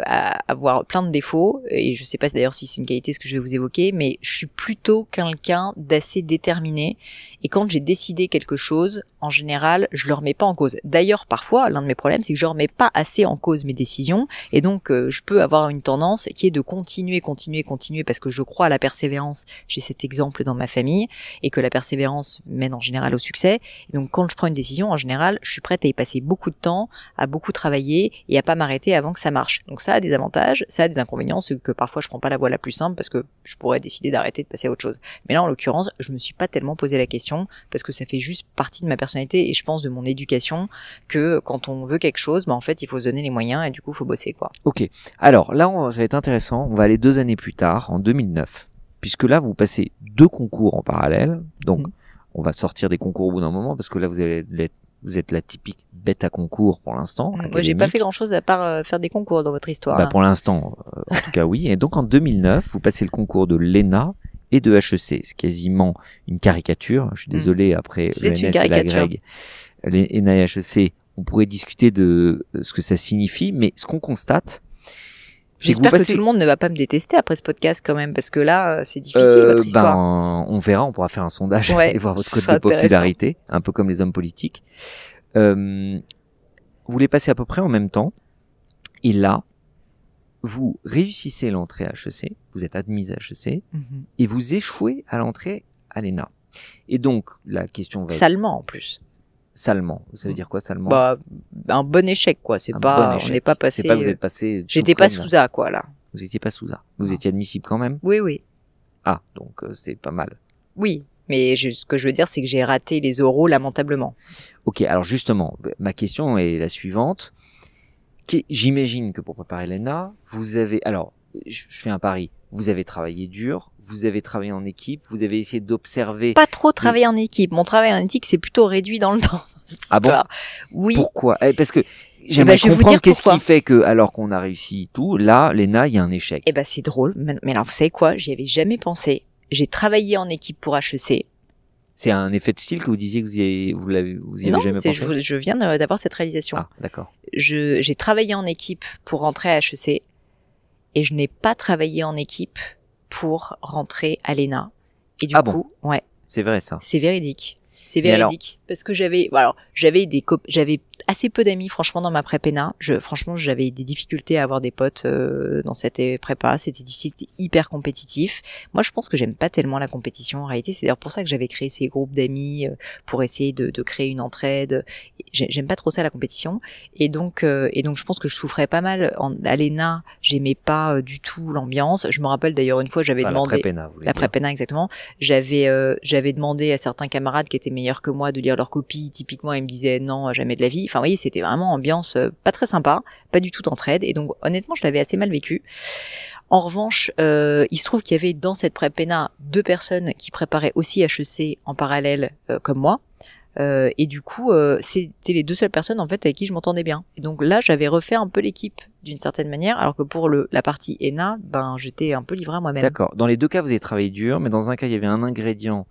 à avoir plein de défauts, et je sais pas d'ailleurs si c'est une qualité ce que je vais vous évoquer, mais je suis plutôt quelqu'un d'assez déterminé, et quand j'ai décidé quelque chose, en général, je le remets pas en cause. D'ailleurs, parfois, l'un de mes problèmes, c'est que je remets pas assez en cause mes décisions, et donc je peux avoir une tendance qui est de continuer, parce que je crois à la persévérance. J'ai cet exemple dans ma famille, et que la persévérance mène en général au succès. Et donc quand je prends une décision, en général, je suis prête à y passer beaucoup de temps, à beaucoup travailler et à pas m'arrêter avant que ça marche. Donc ça a des avantages, ça a des inconvénients, c'est que parfois je prends pas la voie la plus simple parce que je pourrais décider d'arrêter de passer à autre chose. Mais là en l'occurrence, je me suis pas tellement posé la question parce que ça fait juste partie de ma personnalité et je pense de mon éducation que quand on veut quelque chose, en fait il faut se donner les moyens et du coup il faut bosser quoi. Ok, alors là ça va être intéressant, on va aller 2 années plus tard, en 2009, puisque là vous passez 2 concours en parallèle, donc on va sortir des concours au bout d'un moment parce que là vous êtes la typique bête à concours pour l'instant. Moi, j'ai pas fait grand-chose à part faire des concours dans votre histoire. Pour l'instant, en tout cas oui. Et donc en 2009, vous passez le concours de l'ENA et de HEC. C'est quasiment une caricature. Je suis désolé, après l'ENS et la Greg, l'ENA et HEC, on pourrait discuter de ce que ça signifie, mais ce qu'on constate, j'espère que tout le monde ne va pas me détester après ce podcast quand même, parce que là, c'est difficile votre histoire. On verra, on pourra faire un sondage et voir votre code de popularité, un peu comme les hommes politiques. Vous les passez à peu près en même temps, et là, vous réussissez l'entrée à HEC, vous êtes admise à HEC, et vous échouez à l'entrée à l'ENA. Et donc, la question va être... Salement en plus. Salement. Ça veut dire quoi, salement? Un bon échec, quoi. C'est pas, on n'est pas passé. C'est pas, vous êtes passé. J'étais pas sous A, quoi, là. Vous étiez pas sous A. Vous étiez admissible quand même? Oui. Ah, donc c'est pas mal. Oui, mais ce que je veux dire, c'est que j'ai raté les oraux lamentablement. Ok, alors justement, ma question est la suivante. J'imagine que pour préparer l'ENA, vous avez... Alors, je fais un pari. Vous avez travaillé dur, vous avez travaillé en équipe, vous avez essayé d'observer... Pas trop travailler en équipe. Mon travail en équipe, c'est plutôt réduit dans le temps. Ah bon? Oui. Pourquoi? Parce que j'aimerais comprendre qu'est-ce qui fait que, alors qu'on a réussi tout, là, l'ENA, il y a un échec. C'est drôle. Mais alors, vous savez quoi? J'y avais jamais pensé. J'ai travaillé en équipe pour HEC. C'est un effet de style que vous disiez que vous y avez jamais pensé? Non, je viens d'avoir cette réalisation. Ah, d'accord. J'ai travaillé en équipe pour rentrer à HEC. Et je n'ai pas travaillé en équipe pour rentrer à l'ENA. Et du coup, ouais. C'est vrai, ça. C'est véridique. C'est véridique. Parce que j'avais assez peu d'amis, franchement, dans ma prépa. Franchement, j'avais des difficultés à avoir des potes, dans cette prépa. C'était difficile, c'était hyper compétitif. Moi, je pense que j'aime pas tellement la compétition. En réalité, c'est d'ailleurs pour ça que j'avais créé ces groupes d'amis, pour essayer de créer une entraide. J'aime pas trop ça, la compétition. Et donc, je pense que je souffrais pas mal à l'ENA. J'aimais pas du tout l'ambiance. Je me rappelle d'ailleurs une fois, j'avais demandé la prépéna, exactement. J'avais demandé à certains camarades qui étaient meilleurs que moi de lire leurs copies. Typiquement, ils me disaient non, jamais de la vie. Enfin, vous voyez, c'était vraiment ambiance pas très sympa, pas du tout d'entraide. Et donc, honnêtement, je l'avais assez mal vécu. En revanche, il se trouve qu'il y avait dans cette prépéna 2 personnes qui préparaient aussi HEC en parallèle, comme moi. Et du coup, c'était les 2 seules personnes en fait avec qui je m'entendais bien. Et donc là, j'avais refait un peu l'équipe d'une certaine manière, alors que pour la partie ENA, j'étais un peu livrée à moi-même. D'accord. Dans les 2 cas, vous avez travaillé dur, mais dans un cas, il y avait un ingrédient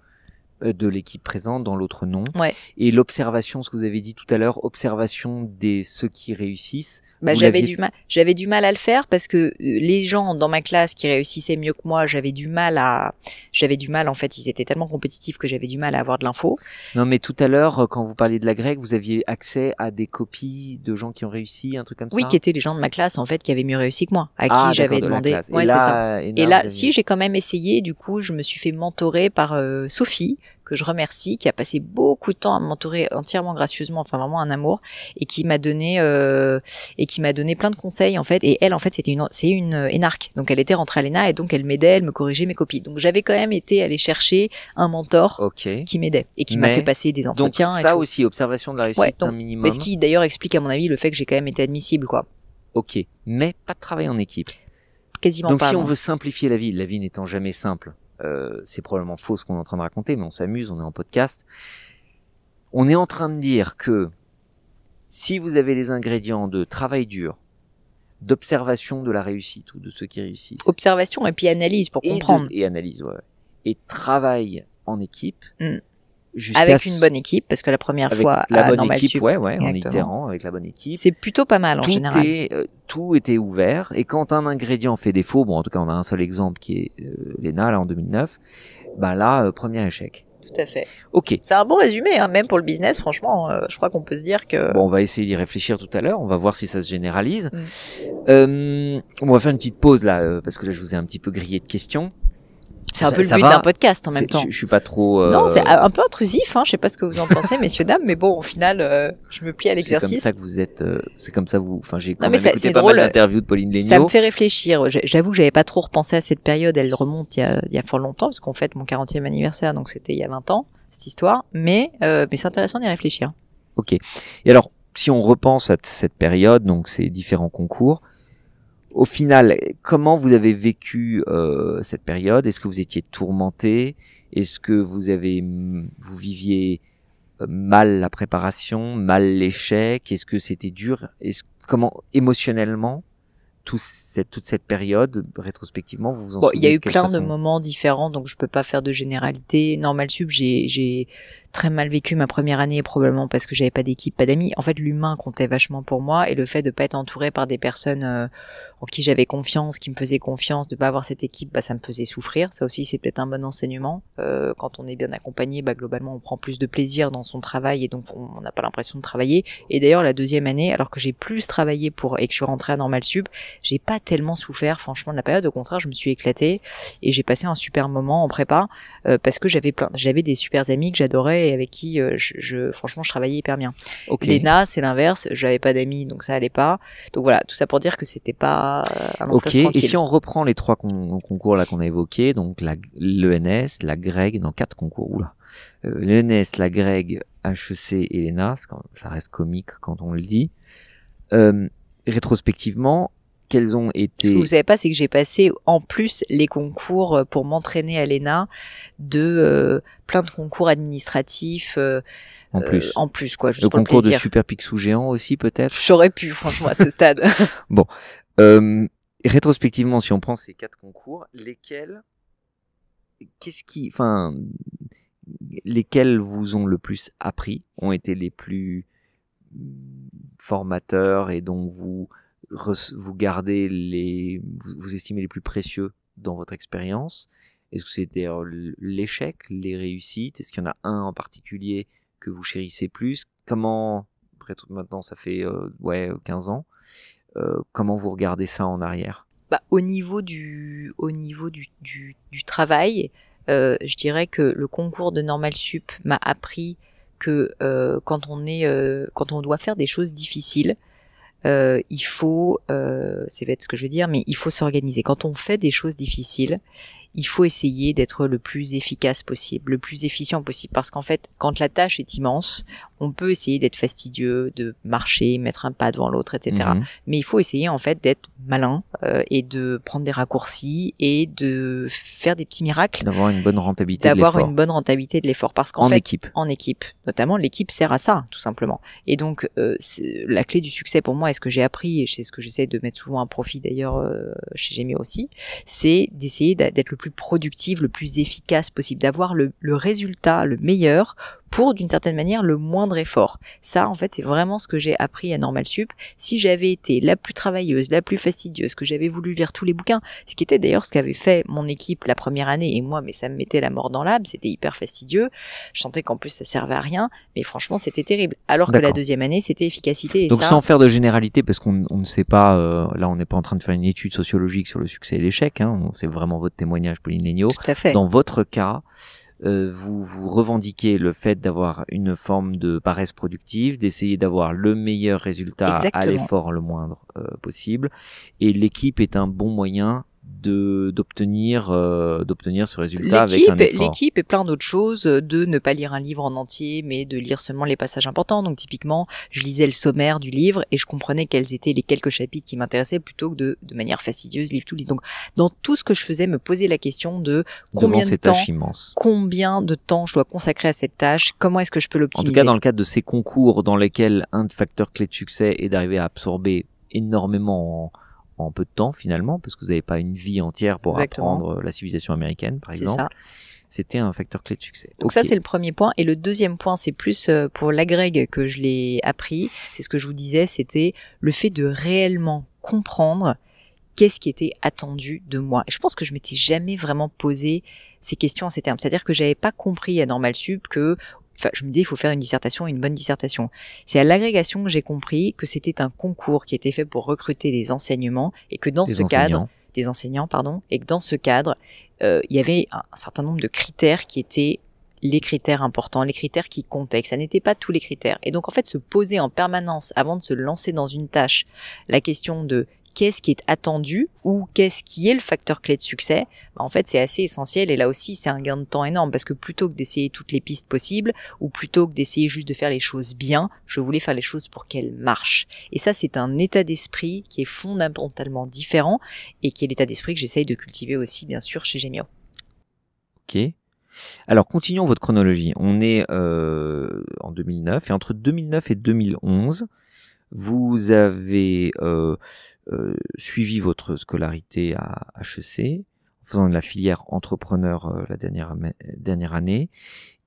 de l'équipe présente, dans l'autre non. Ouais. Et l'observation, ce que vous avez dit tout à l'heure, observation des ceux qui réussissent. J'avais du mal à le faire parce que les gens dans ma classe qui réussissaient mieux que moi, j'avais du mal en fait, ils étaient tellement compétitifs que j'avais du mal à avoir de l'info. Non, mais tout à l'heure, quand vous parliez de la grecque, vous aviez accès à des copies de gens qui ont réussi, un truc comme ça? Oui, qui étaient les gens de ma classe en fait qui avaient mieux réussi que moi, à qui j'avais demandé. Ouais, c'est ça. Et là, si j'ai quand même essayé, du coup, je me suis fait mentorer par Sophie, que je remercie, qui a passé beaucoup de temps à me mentorer entièrement gracieusement, enfin vraiment un amour, et qui m'a donné plein de conseils en fait. Et elle en fait c'est une énarque, donc elle était rentrée à l'ENA et donc elle m'aidait, elle me corrigeait mes copies. Donc j'avais quand même été aller chercher un mentor qui m'aidait et qui m'a fait passer des entretiens. Donc ça aussi, observation de la réussite, un minimum. Mais ce qui d'ailleurs explique à mon avis le fait que j'ai quand même été admissible, quoi. Ok, mais pas de travail en équipe. Quasiment donc pas. Donc si on veut simplifier la vie n'étant jamais simple. C'est probablement faux ce qu'on est en train de raconter, mais on s'amuse, on est en podcast. On est en train de dire que si vous avez les ingrédients de travail dur, d'observation de la réussite ou de ceux qui réussissent, observation et puis analyse pour comprendre, et analyse, ouais, et travail en équipe, Avec une bonne équipe, parce que la première fois la à bonne Normal équipe, Sup, en itérant avec la bonne équipe. C'est plutôt pas mal en général. Tout était ouvert, et quand un ingrédient fait défaut, bon en tout cas on a un seul exemple qui est l'ENA là en 2009, bah là premier échec. Tout à fait. Ok. C'est un bon résumé, hein, même pour le business. Franchement, je crois qu'on peut se dire que. Bon, on va essayer d'y réfléchir tout à l'heure. On va voir si ça se généralise. On va faire une petite pause là, parce que là je vous ai un petit peu grillé de questions. C'est un peu le but d'un podcast en même temps. Je suis pas trop. Non, c'est un peu intrusif. Hein. Je sais pas ce que vous en pensez, messieurs dames, mais bon, au final, je me plie à l'exercice. C'est comme ça que vous êtes. C'est comme ça vous. Enfin, j'ai quand même écouté pas mal d'interviews de Pauline Léniaud. Ça me fait réfléchir. J'avoue que j'avais pas trop repensé à cette période. Elle remonte il y a fort longtemps, parce qu'on fête mon 40e anniversaire, donc c'était il y a 20 ans cette histoire. Mais c'est intéressant d'y réfléchir. Ok. Et alors, si on repense à cette période, donc ces différents concours. Au final, comment vous avez vécu cette période? Est-ce que vous étiez tourmenté? Est-ce que vous viviez mal la préparation, mal l'échec? Est-ce que c'était dur? Comment émotionnellement toute cette période rétrospectivement vous en souvenez? Il y a eu plein de moments différents, donc je peux pas faire de généralité. Normal Sup, j'ai très mal vécu ma première année, probablement parce que j'avais pas d'équipe, pas d'amis. En fait, l'humain comptait vachement pour moi, et le fait de pas être entouré par des personnes en qui j'avais confiance, qui me faisaient confiance, de pas avoir cette équipe, ça me faisait souffrir. Ça aussi, c'est peut-être un bon enseignement. Quand on est bien accompagné, globalement, on prend plus de plaisir dans son travail, et donc on n'a pas l'impression de travailler. Et d'ailleurs, la deuxième année, alors que j'ai plus travaillé et que je suis rentrée à Normal Sup, j'ai pas tellement souffert, franchement, de la période. Au contraire, je me suis éclatée et j'ai passé un super moment en prépa parce que j'avais des super amis que j'adorais et avec qui franchement je travaillais hyper bien. Okay. L'ENA, c'est l'inverse, j'avais pas d'amis donc ça allait pas. Donc voilà, tout ça pour dire que c'était pas un long fleuve tranquille. Et si on reprend les trois concours là qu'on a évoqués, donc l'ENS, la Greg, dans 4 concours, l'ENS, la Greg, HEC et l'ENA, ça reste comique quand on le dit. Rétrospectivement, quels ont été... Ce que vous savez pas, c'est que j'ai passé en plus les concours pour m'entraîner à l'ENA de plein de concours administratifs. En plus, quoi. Juste le pour concours le de Super Picsou géant aussi, peut-être. J'aurais pu, franchement, à ce stade. Bon, rétrospectivement, si on prend ces 4 concours, lesquels vous ont le plus appris, ont été les plus formateurs et dont vous gardez vous estimez les plus précieux dans votre expérience? Est-ce que c'était l'échec, les réussites? Est-ce qu'il y en a un en particulier que vous chérissez plus? Comment, maintenant ça fait 15 ans, comment vous regardez ça en arrière? Au niveau du travail, je dirais que le concours de Normal Sup m'a appris que quand on doit faire des choses difficiles, il faut, c'est bête ce que je veux dire, mais il faut s'organiser. Quand on fait des choses difficiles, il faut essayer d'être le plus efficace possible, le plus efficient possible, parce qu'en fait, quand la tâche est immense, on peut essayer d'être fastidieux, de marcher, mettre un pas devant l'autre, etc. Mais il faut essayer en fait d'être malin et de prendre des raccourcis et de faire des petits miracles. D'avoir une bonne rentabilité de l'effort. Parce qu'en fait, en équipe, notamment, l'équipe sert à ça, tout simplement. Et donc, la clé du succès pour moi, et ce que j'ai appris, et c'est ce que j'essaie de mettre souvent à profit d'ailleurs chez Gemio aussi, c'est d'essayer d'être le plus productif, le plus efficace possible, d'avoir le résultat le meilleur pour, d'une certaine manière, le moindre effort. Ça, en fait, c'est vraiment ce que j'ai appris à Normal Sup. Si j'avais été la plus travailleuse, la plus fastidieuse, que j'avais voulu lire tous les bouquins, ce qui était d'ailleurs ce qu'avait fait mon équipe la première année, et moi, mais ça me mettait la mort dans l'âme, c'était hyper fastidieux. Je sentais qu'en plus, ça servait à rien, mais franchement, c'était terrible. Alors que la deuxième année, c'était efficacité. Et donc, sans faire de généralité, parce qu'on ne sait pas, là, on n'est pas en train de faire une étude sociologique sur le succès et l'échec, c'est vraiment votre témoignage, Pauline Léniaud. Tout à fait. Dans votre cas, vous revendiquez le fait d'avoir une forme de paresse productive, d'essayer d'avoir le meilleur résultat à l'effort le moindre possible, et l'équipe est un bon moyen d'obtenir ce résultat avec un effort. L'équipe et plein d'autres choses, de ne pas lire un livre en entier, mais de lire seulement les passages importants. Donc typiquement, je lisais le sommaire du livre et je comprenais quels étaient les quelques chapitres qui m'intéressaient plutôt que de manière fastidieuse, livre tout livre. Donc dans tout ce que je faisais, me poser la question de combien de temps je dois consacrer à cette tâche, comment est-ce que je peux l'optimiser. En tout cas, dans le cadre de ces concours dans lesquels un facteur clé de succès est d'arriver à absorber énormément en peu de temps finalement, parce que vous n'avez pas une vie entière pour apprendre la civilisation américaine, par exemple. c'était un facteur clé de succès. Donc ça, c'est le premier point. Et le deuxième point, c'est plus pour l'agrég que je l'ai appris. C'est ce que je vous disais, c'était le fait de réellement comprendre qu'est-ce qui était attendu de moi. Et je pense que je m'étais jamais vraiment posé ces questions en ces termes. C'est-à-dire que j'avais pas compris à Normal Sup que, enfin, je me disais, il faut faire une dissertation, une bonne dissertation. C'est à l'agrégation que j'ai compris que c'était un concours qui était fait pour recruter des enseignements et que dans ce cadre, des enseignants, pardon, et que dans ce cadre, il y avait un certain nombre de critères qui étaient les critères importants, les critères qui comptaient, que ça n'était pas tous les critères. Et donc, en fait, se poser en permanence, avant de se lancer dans une tâche, la question de qu'est-ce qui est attendu ou qu'est-ce qui est le facteur clé de succès, en fait, c'est assez essentiel. Et là aussi, c'est un gain de temps énorme parce que plutôt que d'essayer toutes les pistes possibles ou plutôt que d'essayer juste de faire les choses bien, je voulais faire les choses pour qu'elles marchent. Et ça, c'est un état d'esprit qui est fondamentalement différent et qui est l'état d'esprit que j'essaye de cultiver aussi, bien sûr, chez Gemio. Ok. Alors, continuons votre chronologie. On est en 2009 et entre 2009 et 2011, vous avez suivi votre scolarité à HEC, en faisant de la filière entrepreneur la dernière année,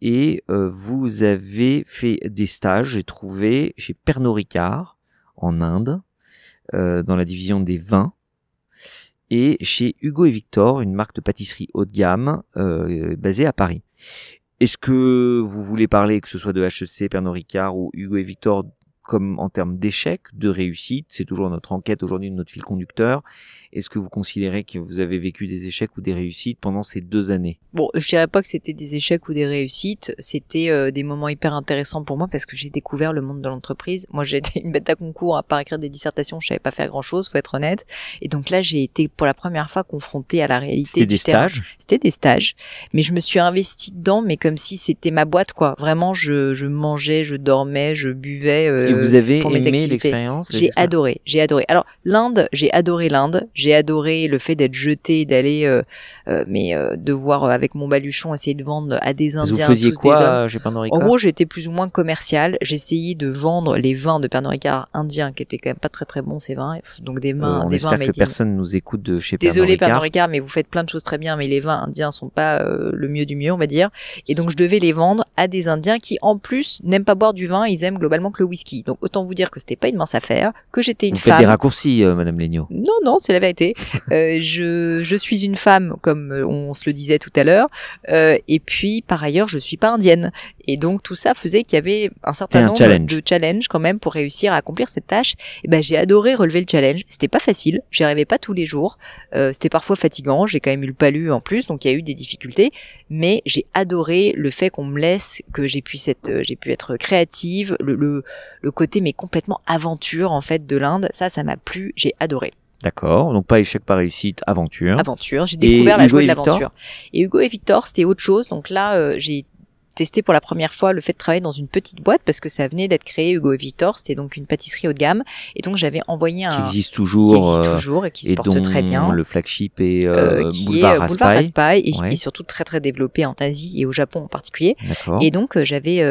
et vous avez fait des stages, j'ai trouvé, chez Pernod Ricard, en Inde, dans la division des vins, et chez Hugo et Victor, une marque de pâtisserie haut de gamme basée à Paris. Est-ce que vous voulez parler, que ce soit de HEC, Pernod Ricard ou Hugo et Victor, comme en termes d'échecs, de réussite? C'est toujours notre enquête aujourd'hui, notre fil conducteur. Est-ce que vous considérez que vous avez vécu des échecs ou des réussites pendant ces 2 années? Bon, je dirais pas que c'était des échecs ou des réussites, c'était des moments hyper intéressants pour moi parce que j'ai découvert le monde de l'entreprise. Moi, j'ai été une bête à concours, à part écrire des dissertations, je savais pas faire grand-chose, faut être honnête. Et donc là, j'ai été pour la première fois confrontée à la réalité du terrain. C'était des stages, mais je me suis investie dedans, mais comme si c'était ma boîte, quoi. Vraiment, je mangeais, je dormais, je buvais et vous avez pour mes aimé activités. l'expérience? J'ai adoré. Alors, l'Inde, j'ai adoré l'Inde. J'ai adoré le fait d'être jeté, d'aller, devoir avec mon baluchon essayer de vendre à des Indiens. Vous faisiez tous quoi des hommes. Chez Pernod Ricard? En gros, j'étais plus ou moins commercial. J'essayais de vendre les vins de Pernod Ricard indiens, qui étaient quand même pas très très bons ces vins. Donc des vins, on des espère vins que made in. personne nous écoute de chez Pernod Désolé Ricard. Pernod Ricard, mais vous faites plein de choses très bien, mais les vins indiens sont pas le mieux du mieux, on va dire. Et donc je devais les vendre à des Indiens qui, en plus, n'aiment pas boire du vin. Ils aiment globalement que le whisky. Donc autant vous dire que c'était pas une mince affaire, que j'étais une femme. Vous faites des raccourcis, Madame Legnaud. Non, c'est la vérité. Je suis une femme, comme on se le disait tout à l'heure, et puis par ailleurs, je suis pas indienne. Et donc tout ça faisait qu'il y avait un certain nombre de challenges quand même pour réussir à accomplir cette tâche. Et ben j'ai adoré relever le challenge. C'était pas facile, j'y arrivais pas tous les jours. C'était parfois fatigant. J'ai quand même eu le palu en plus, donc il y a eu des difficultés. Mais j'ai adoré le fait qu'on me laisse, que j'ai pu être créative, le côté mais complètement aventure en fait de l'Inde. Ça m'a plu. J'ai adoré. D'accord, donc pas échec, pas réussite, aventure. Aventure, j'ai découvert la joie de l'aventure. Et Hugo et Victor, c'était autre chose. Donc là, j'ai testé pour la première fois le fait de travailler dans une petite boîte parce que ça venait d'être créé. Hugo et Victor, c'était donc une pâtisserie haut de gamme. Et donc j'avais envoyé qui existe toujours et qui se porte très bien. Le flagship est Boulevard Raspail et surtout très très développé en Asie et au Japon en particulier. D'accord. Et donc j'avais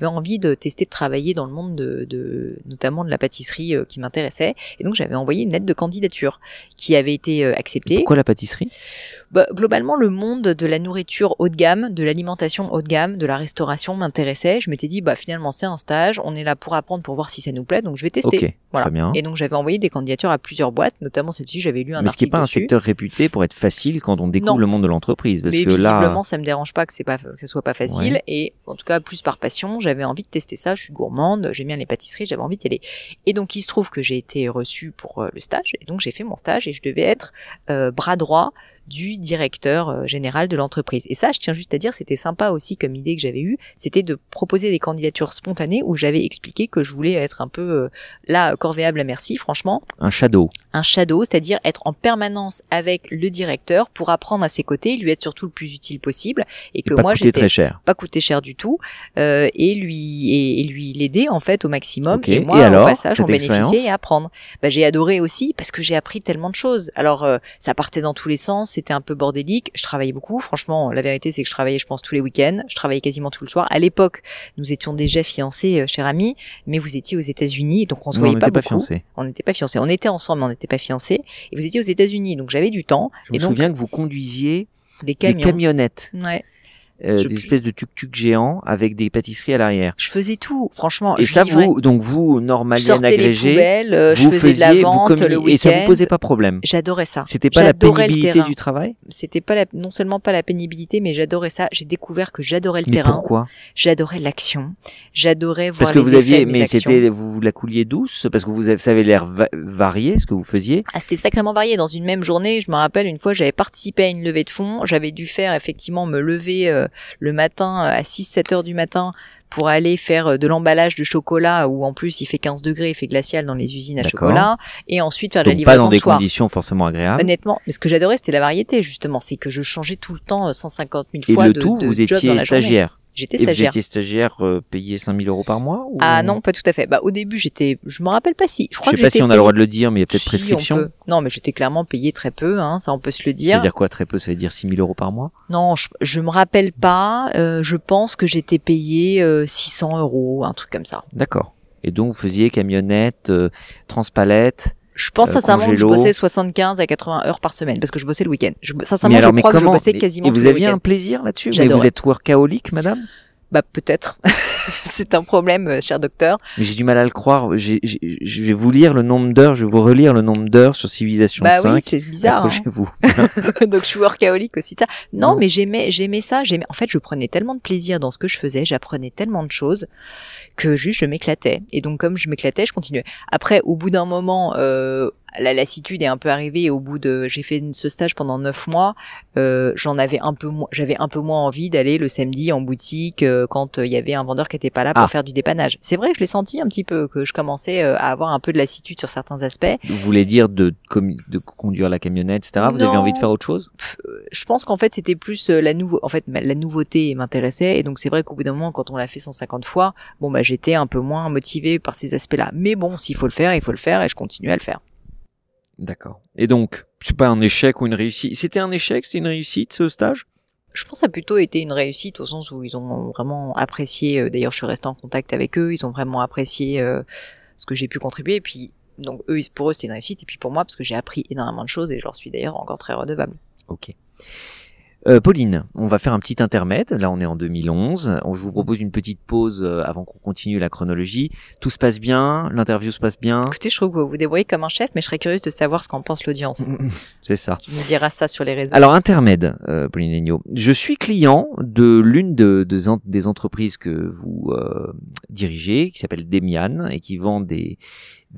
envie de tester de travailler dans le monde de notamment de la pâtisserie qui m'intéressait. Et donc j'avais envoyé une lettre de candidature qui avait été acceptée. Pourquoi la pâtisserie? Globalement, le monde de la nourriture haut de gamme, de l'alimentation haut de gamme, de la restauration m'intéressait. Je m'étais dit, finalement, c'est un stage. On est là pour apprendre, pour voir si ça nous plaît. Donc, je vais tester. Okay, voilà. Très bien. Et donc, j'avais envoyé des candidatures à plusieurs boîtes, notamment celle-ci. J'avais lu un article dessus. Mais ce qui n'est pas un secteur réputé pour être facile quand on découvre le monde de l'entreprise. Parce mais que visiblement, ça me dérange pas que ce soit pas facile. Ouais. Et en tout cas, plus par passion, j'avais envie de tester ça. Je suis gourmande, j'aime bien les pâtisseries, j'avais envie d'y aller. Et donc, il se trouve que j'ai été reçue pour le stage. Et donc, j'ai fait mon stage et je devais être bras droit du directeur général de l'entreprise. Et ça, je tiens juste à dire, c'était sympa aussi comme idée que j'avais eue, c'était de proposer des candidatures spontanées où j'avais expliqué que je voulais être un peu corvéable à merci, franchement. Un shadow, c'est-à-dire être en permanence avec le directeur pour apprendre à ses côtés, lui être surtout le plus utile possible et que moi j'étais très cher. Pas coûter cher du tout et lui l'aider en fait au maximum. Okay. Et moi alors, au passage en bénéficier et apprendre. J'ai adoré aussi parce que j'ai appris tellement de choses. Alors ça partait dans tous les sens, c'était un peu bordélique, je travaillais beaucoup, franchement la vérité c'est que je travaillais je pense tous les week-ends, je travaillais quasiment tout le soir. À l'époque nous étions déjà fiancés cher ami, mais vous étiez aux États-Unis donc on se voyait pas beaucoup. On n'était pas fiancés, on était ensemble mais on n'était pas fiancés et vous étiez aux États-Unis donc j'avais du temps. Je me souviens que vous conduisiez des camionnettes. Ouais. des espèces de tuk-tuk géants avec des pâtisseries à l'arrière. Je faisais tout, franchement. Et ça, vous, normalienne agrégé, je faisais de la vente le week-end. Et ça vous posait pas problème? J'adorais ça. C'était pas la pénibilité du travail? C'était pas non seulement pas la pénibilité, mais j'adorais ça. J'ai découvert que j'adorais le terrain. Pourquoi? J'adorais l'action. J'adorais voir parce que les vous effets aviez, de mes mais actions. c'était, vous la couliez douce, parce que ça avait l'air varié, ce que vous faisiez. Ah, c'était sacrément varié. Dans une même journée, je me rappelle, une fois, j'avais participé à une levée de fonds. J'avais dû faire, effectivement, me lever le matin à 6-7 heures du matin pour aller faire de l'emballage de chocolat où en plus il fait 15 degrés, il fait glacial dans les usines à chocolat, et ensuite faire de la livraison pas dans des soir. conditions forcément agréables. Honnêtement, mais ce que j'adorais c'était la variété justement, c'est que je changeais tout le temps 150 000 et fois le de tout, de vous job dans étiez la journée. stagiaire. J'étais Et vous stagiaire. étiez stagiaire payé 5 000 € par mois ou... Ah non, pas tout à fait. Bah au début je me rappelle pas si. Je crois je que sais pas si on a payée... le droit de le dire, mais il y a peut-être Si, prescription. on peut. Non, mais j'étais clairement payé très peu, hein, ça on peut se le dire. C'est-à-dire quoi très peu? Ça veut dire 6 000 € par mois? Non, je me rappelle pas. Je pense que j'étais payé 600 €, un truc comme ça. D'accord. Et donc vous faisiez camionnette, transpalette. Je pense sincèrement que je congélo. bossais 75 à 80 heures par semaine parce que je bossais le week-end. Sincèrement, Mais alors, je crois que je comment? bossais quasiment Et tous vous les aviez week-ends. un plaisir là-dessus? Mais J'adorais. vous êtes workaholic, madame? Bah peut-être. C'est un problème, cher docteur. Mais j'ai du mal à le croire. Je vais vous lire le nombre d'heures, je vais vous relire le nombre d'heures sur Civilisation Bah 5. oui, c'est bizarre. Hein. Accrochez-vous. Donc je suis workaholic aussi. Ça. Non, Non. mais j'aimais ça. En fait, je prenais tellement de plaisir dans ce que je faisais. J'apprenais tellement de choses que juste je m'éclatais. Et donc comme je m'éclatais, je continuais. Après, au bout d'un moment, la lassitude est un peu arrivée. Et au bout j'ai fait ce stage pendant 9 mois. J'avais un peu moins envie d'aller le samedi en boutique quand il y avait un vendeur qui était pas là pour faire du dépannage. C'est vrai que je l'ai senti un petit peu, que je commençais à avoir un peu de lassitude sur certains aspects. Vous voulez dire de conduire la camionnette, etc. Vous avez envie de faire autre chose? Je pense qu'en fait c'était plus la nouveauté m'intéressait, et donc c'est vrai qu'au bout d'un moment quand on l'a fait 150 fois, bon bah j'étais un peu moins motivée par ces aspects-là. Mais bon, s'il faut le faire, il faut le faire, et je continue à le faire. D'accord. Et donc, c'est pas un échec ou une réussite. C'était un échec, c'est une réussite ce stage? Je pense que ça a plutôt été une réussite au sens où ils ont vraiment apprécié. D'ailleurs, je suis restée en contact avec eux. Ils ont vraiment apprécié ce que j'ai pu contribuer. Et puis, donc pour eux, c'était une réussite. Et puis pour moi, parce que j'ai appris énormément de choses et je leur suis d'ailleurs encore très redevable. Ok. Pauline, on va faire un petit intermède. Là, on est en 2011. Je vous propose une petite pause avant qu'on continue la chronologie. Tout se passe bien? L'interview se passe bien? Écoutez, je trouve que vous vous débrouillez comme un chef, mais je serais curieuse de savoir ce qu'en pense l'audience. C'est ça. Qui nous dira ça sur les réseaux. Alors, intermède, Pauline Legnaud. Je suis client de l'une des entreprises que vous dirigez, qui s'appelle Demian, et qui vend des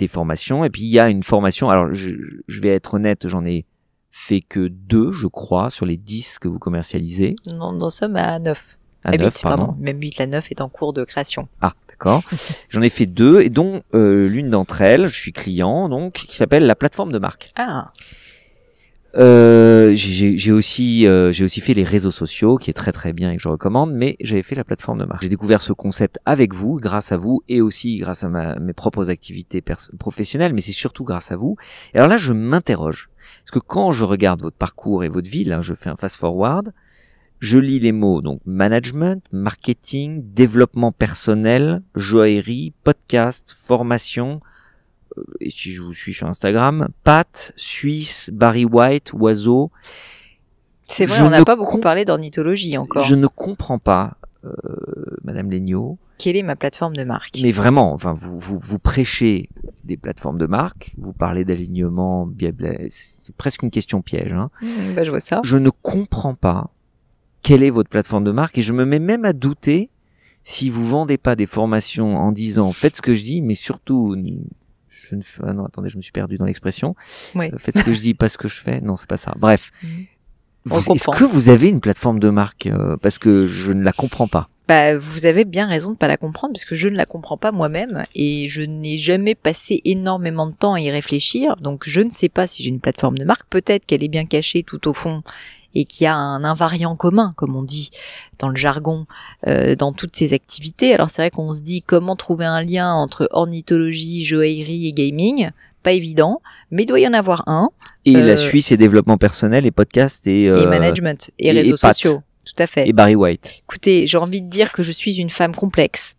formations. Et puis, il y a une formation. Alors, je vais être honnête, j'en ai fait que 2, je crois, sur les 10 que vous commercialisez. Non, nous sommes à 9. À 8, 9, pardon. Même 8, la 9 est en cours de création. Ah, d'accord. J'en ai fait 2, et dont l'une d'entre elles, je suis client, donc, qui s'appelle la plateforme de marque. Ah. J'ai aussi fait les réseaux sociaux, qui est très très bien et que je recommande, mais j'avais fait la plateforme de marque. J'ai découvert ce concept avec vous, grâce à vous, et aussi grâce à mes propres activités professionnelles, mais c'est surtout grâce à vous. Et alors là, je m'interroge. Parce que quand je regarde votre parcours et votre vie, là, je fais un fast-forward, je lis les mots, donc management, marketing, développement personnel, joaillerie, podcast, formation, et si je vous suis sur Instagram, Pat, Suisse, Barry White, Oiseau. C'est vrai, on n'a pas beaucoup parlé d'ornithologie encore. Je ne comprends pas, Madame Legnaud. Quelle est ma plateforme de marque? Mais vraiment, enfin, vous prêchez des plateformes de marque, vous parlez d'alignement, c'est presque une question piège. Hein. Bah, je vois ça. Je ne comprends pas quelle est votre plateforme de marque et je me mets même à douter si vous vendez pas des formations en disant faites ce que je dis, mais surtout non, attendez, je me suis perdu dans l'expression. Oui. Faites ce que je dis, pas ce que je fais. Non, c'est pas ça. Bref. Est-ce comprend. que vous avez une plateforme de marque parce que je ne la comprends pas. Bah, vous avez bien raison de pas la comprendre parce que je ne la comprends pas moi-même et je n'ai jamais passé énormément de temps à y réfléchir. Donc, je ne sais pas si j'ai une plateforme de marque. Peut-être qu'elle est bien cachée tout au fond et qu'il y a un invariant commun, comme on dit dans le jargon, dans toutes ces activités. Alors, c'est vrai qu'on se dit comment trouver un lien entre ornithologie, joaillerie et gaming. Pas évident, mais il doit y en avoir un. Et la Suisse et développement personnel et podcast et management et réseaux sociaux. Tout à fait. Et Barry White. Écoutez, j'ai envie de dire que je suis une femme complexe.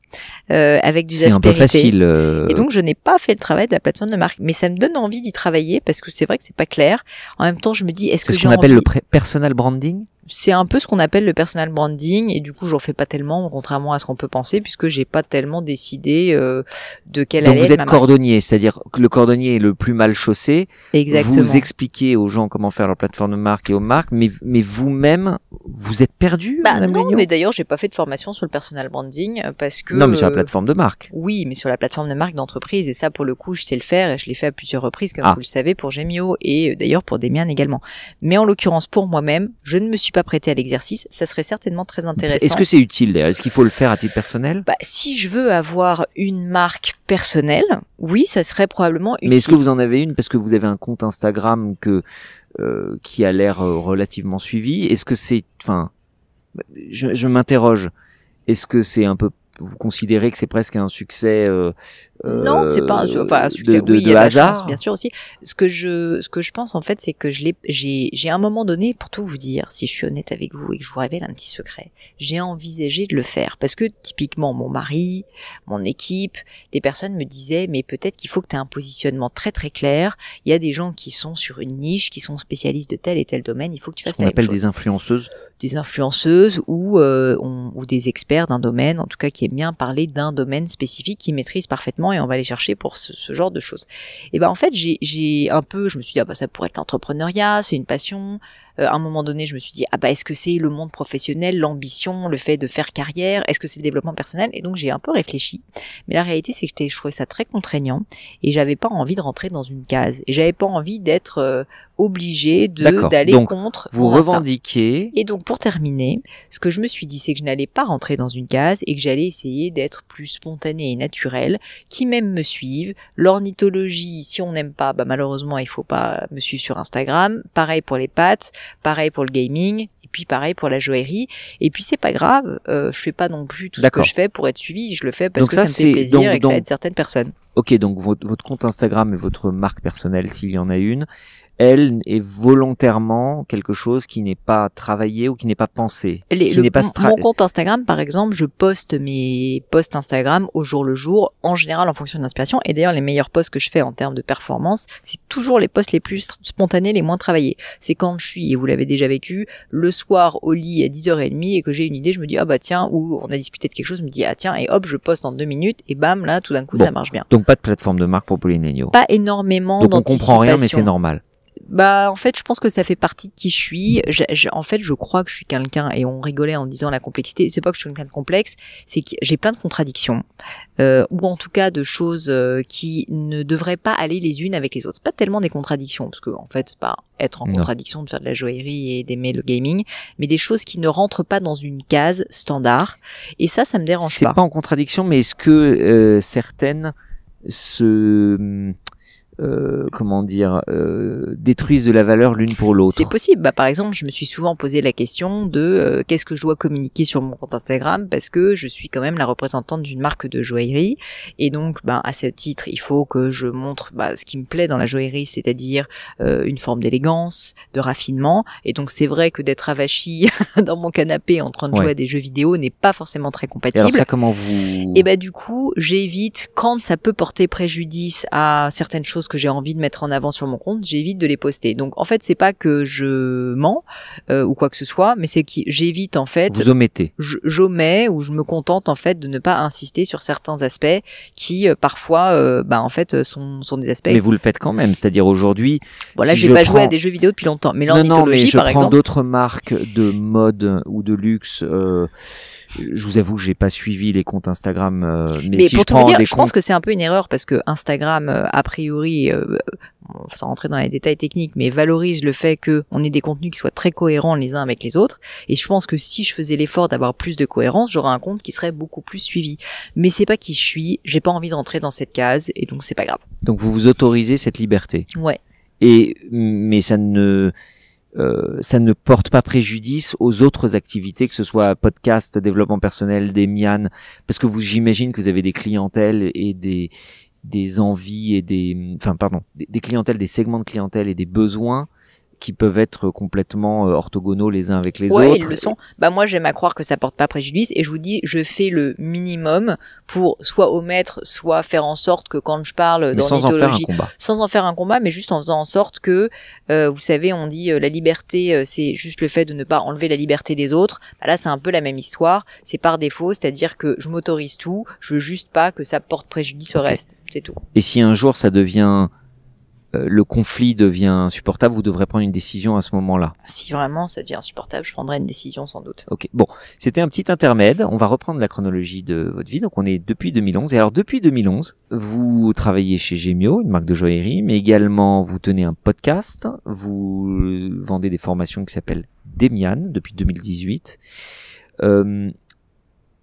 avec des C'est un peu aspérités. facile. Et donc, je n'ai pas fait le travail de la plateforme de marque. Mais ça me donne envie d'y travailler parce que c'est vrai que c'est pas clair. En même temps, je me dis, est-ce que c'est ce j'ai qu'on appelle envie... le personal branding. C'est un peu ce qu'on appelle le personal branding et du coup j'en fais pas tellement contrairement à ce qu'on peut penser puisque j'ai pas tellement décidé de quelle Donc allait vous être êtes ma marque. cordonnier, c'est-à-dire que le cordonnier est le plus mal chaussé. Exactement. Vous expliquez aux gens comment faire leur plateforme de marque et aux marques, mais vous-même, vous êtes perdu, Madame non, Léniaud mais d'ailleurs j'ai pas fait de formation sur le personal branding parce que Non, mais sur la plateforme de marque. oui, mais sur la plateforme de marque d'entreprise et ça pour le coup je sais le faire et je l'ai fait à plusieurs reprises comme Ah. vous le savez pour Gemio et d'ailleurs pour Demian également. Mais en l'occurrence pour moi-même, je ne me suis pas prêtée à l'exercice. Ça serait certainement très intéressant. Est-ce que c'est utile d'ailleurs? Est-ce qu'il faut le faire à titre personnel? Si je veux avoir une marque personnelle, oui, ça serait probablement utile. Mais est-ce que vous en avez une parce que vous avez un compte Instagram qui a l'air relativement suivi? Est-ce que c'est, enfin, je m'interroge. Est-ce que c'est un peu, vous considérez que c'est presque un succès non, c'est pas un succès. de oui, il y a de la hasard. chance, bien sûr aussi. Ce que je pense en fait, c'est que j'ai à un moment donné, pour tout vous dire, si je suis honnête avec vous et que je vous révèle un petit secret, j'ai envisagé de le faire parce que typiquement mon mari, mon équipe, des personnes me disaient mais peut-être qu'il faut que tu aies un positionnement très très clair. Il y a des gens qui sont sur une niche, qui sont spécialistes de tel et tel domaine, il faut que tu fasses Ce qu'on la même appelle chose. des influenceuses. Des influenceuses ou des experts d'un domaine, en tout cas qui aiment bien parler d'un domaine spécifique qu'ils maîtrisent parfaitement et on va aller chercher pour ce genre de choses. Et ben en fait j'ai un peu, je me suis dit ça pourrait être l'entrepreneuriat, c'est une passion. À un moment donné, je me suis dit est-ce que c'est le monde professionnel, l'ambition, le fait de faire carrière, est-ce que c'est le développement personnel? Et donc j'ai un peu réfléchi. Mais la réalité c'est que je trouvais ça très contraignant et j'avais pas envie de rentrer dans une case et j'avais pas envie d'être obligée d'aller contre vous mon instinct. revendiquez. Et donc pour terminer, ce que je me suis dit c'est que je n'allais pas rentrer dans une case et que j'allais essayer d'être plus spontanée et naturelle, qui même me suivent. L'ornithologie, si on n'aime pas, malheureusement il faut pas me suivre sur Instagram. Pareil pour les pâtes, pareil pour le gaming, et puis pareil pour la joaillerie. Et puis c'est pas grave, je fais pas non plus tout ce que je fais pour être suivi, je le fais parce donc que ça me fait plaisir et que ça aide certaines personnes. Ok, donc votre compte Instagram et votre marque personnelle, s'il y en a une, elle est volontairement quelque chose qui n'est pas travaillé ou qui n'est pas pensé. Mon compte Instagram, par exemple, je poste mes posts Instagram au jour le jour, en général en fonction de l'inspiration. Et d'ailleurs, les meilleurs posts que je fais en termes de performance, c'est toujours les posts les plus spontanés, les moins travaillés. C'est quand je suis, et vous l'avez déjà vécu, le soir au lit à 10h30 et que j'ai une idée, je me dis, tiens, ou on a discuté de quelque chose, je me dis, tiens, et hop, je poste en 2 minutes, et bam, là, tout d'un coup, ça marche bien. Donc pas de plateforme de marque pour Pauline Léniaud. Pas énormément donc on comprend rien, mais c'est normal. En fait, je pense que ça fait partie de qui je suis. En fait, je crois que je suis quelqu'un, et on rigolait en disant la complexité, c'est pas que je suis quelqu'un de complexe, c'est que j'ai plein de contradictions, ou en tout cas de choses qui ne devraient pas aller les unes avec les autres. C'est pas tellement des contradictions, parce que en fait, c'est pas être en contradiction de faire de la joaillerie et d'aimer le gaming, mais des choses qui ne rentrent pas dans une case standard, et ça me dérange pas. C'est pas en contradiction, mais est-ce que certaines détruisent de la valeur l'une pour l'autre? C'est possible. Par exemple, je me suis souvent posé la question de qu'est-ce que je dois communiquer sur mon compte Instagram parce que je suis quand même la représentante d'une marque de joaillerie et donc à ce titre, il faut que je montre ce qui me plaît dans la joaillerie, c'est-à-dire une forme d'élégance, de raffinement. Et donc c'est vrai que d'être avachie dans mon canapé en train de jouer à des jeux vidéo n'est pas forcément très compatible. Et alors ça, comment vous... Et du coup, j'évite quand ça peut porter préjudice à certaines choses que j'ai envie de mettre en avant sur mon compte, j'évite de les poster. Donc en fait, c'est pas que je mens ou quoi que ce soit, mais c'est que j'évite en fait. Vous omettez. J'omets ou je me contente en fait de ne pas insister sur certains aspects qui parfois en fait sont des aspects. Mais vous le faites quand même, c'est-à-dire aujourd'hui. Voilà, j'ai pas joué à des jeux vidéo depuis longtemps, mais l'ornithologie par exemple. Je prends d'autres marques de mode ou de luxe. Je vous avoue que j'ai pas suivi les comptes Instagram, mais si pour je prends tout vous dire, des je pense que c'est un peu une erreur parce que Instagram, a priori, sans rentrer dans les détails techniques, mais valorise le fait que on ait des contenus qui soient très cohérents les uns avec les autres. Et je pense que si je faisais l'effort d'avoir plus de cohérence, j'aurais un compte qui serait beaucoup plus suivi. Mais c'est pas qui je suis, j'ai pas envie de rentrer dans cette case et donc c'est pas grave. Donc vous vous autorisez cette liberté. Ouais. Mais ça ne porte pas préjudice aux autres activités, que ce soit podcast, développement personnel, Demian, parce que j'imagine que vous avez des clientèles et des envies et des clientèles, des segments de clientèle et des besoins qui peuvent être complètement orthogonaux les uns avec les Ouais, autres. ils le sont. Bah moi j'aime à croire que ça porte pas préjudice et je vous dis je fais le minimum pour soit omettre, soit faire en sorte que quand je parle Mais sans en faire un combat. sans en faire un combat, mais juste en faisant en sorte que vous savez on dit la liberté c'est juste le fait de ne pas enlever la liberté des autres. Bah là c'est un peu la même histoire, c'est par défaut, c'est-à-dire que je m'autorise tout, je veux juste pas que ça porte préjudice au reste, c'est tout. Et si un jour ça devient le conflit devient insupportable, vous devrez prendre une décision à ce moment-là. Si vraiment ça devient insupportable, je prendrai une décision sans doute. Ok, bon, c'était un petit intermède. On va reprendre la chronologie de votre vie. Donc on est depuis 2011. Et alors depuis 2011, vous travaillez chez Gemio, une marque de joaillerie, mais également vous tenez un podcast. Vous vendez des formations qui s'appellent Demian depuis 2018.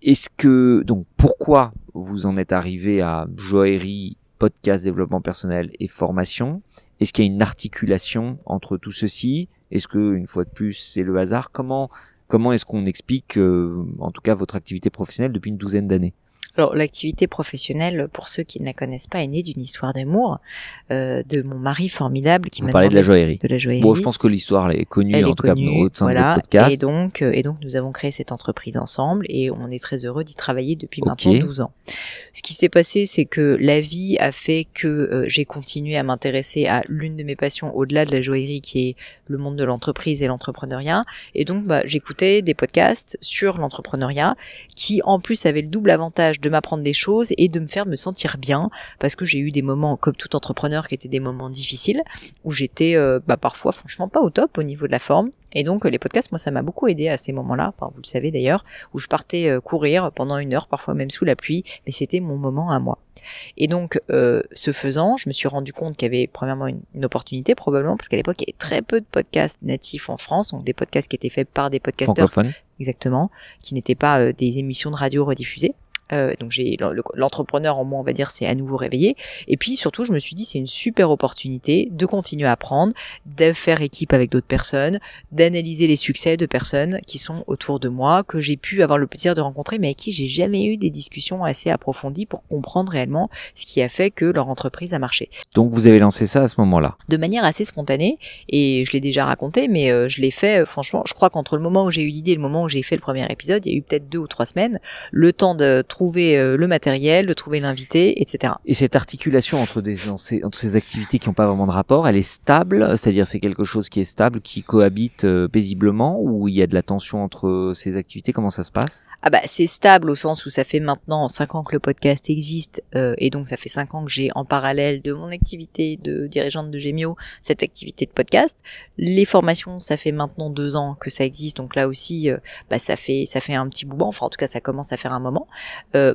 Est-ce que donc pourquoi vous en êtes arrivé à joaillerie, podcast, développement personnel et formation? Est-ce qu'il y a une articulation entre tout ceci? Est-ce que, une fois de plus, c'est le hasard? Comment est-ce qu'on explique, en tout cas, votre activité professionnelle depuis une douzaine d'années? Alors l'activité professionnelle, pour ceux qui ne la connaissent pas, est née d'une histoire d'amour de mon mari formidable qui Vous m'a parlez de la joaillerie. De la joaillerie. Bon, je pense que l'histoire est connue, Elle en est tout connue, cas au sein voilà, de votre podcast. Et donc nous avons créé cette entreprise ensemble et on est très heureux d'y travailler depuis Ok. maintenant 12 ans. Ce qui s'est passé, c'est que la vie a fait que j'ai continué à m'intéresser à l'une de mes passions au-delà de la joaillerie qui est le monde de l'entreprise et l'entrepreneuriat. Et donc j'écoutais des podcasts sur l'entrepreneuriat qui en plus avaient le double avantage de m'apprendre des choses et de me faire me sentir bien parce que j'ai eu des moments comme tout entrepreneur qui étaient des moments difficiles où j'étais parfois franchement pas au top au niveau de la forme. Et donc les podcasts, moi ça m'a beaucoup aidé à ces moments-là, enfin, vous le savez d'ailleurs, où je partais courir pendant 1 heure, parfois même sous la pluie, mais c'était mon moment à moi. Et donc ce faisant, je me suis rendu compte qu'il y avait premièrement une opportunité probablement, parce qu'à l'époque il y avait très peu de podcasts natifs en France, donc des podcasts qui étaient faits par des podcasteurs Francophone. exactement, qui n'étaient pas des émissions de radio rediffusées. Donc j'ai l'entrepreneur en moi, on va dire, c'est à nouveau réveillé. Et puis surtout, je me suis dit, c'est une super opportunité de continuer à apprendre, de faire équipe avec d'autres personnes, d'analyser les succès de personnes qui sont autour de moi, que j'ai pu avoir le plaisir de rencontrer, mais avec qui j'ai jamais eu des discussions assez approfondies pour comprendre réellement ce qui a fait que leur entreprise a marché. Donc vous avez lancé ça à ce moment-là. De manière assez spontanée, et je l'ai déjà raconté, mais je l'ai fait, franchement, je crois qu'entre le moment où j'ai eu l'idée et le moment où j'ai fait le premier épisode, il y a eu peut-être 2 ou 3 semaines, le temps de trouver le matériel, de trouver l'invité, etc. Et cette articulation entre ces activités qui n'ont pas vraiment de rapport, elle est stable, c'est-à-dire c'est quelque chose qui est stable, qui cohabite paisiblement, ou il y a de la tension entre ces activités? Comment ça se passe? Ah bah c'est stable au sens où ça fait maintenant 5 ans que le podcast existe et donc ça fait 5 ans que j'ai en parallèle de mon activité de dirigeante de Gemio cette activité de podcast. Les formations, ça fait maintenant 2 ans que ça existe, donc là aussi ça fait un petit bout, enfin en tout cas ça commence à faire un moment.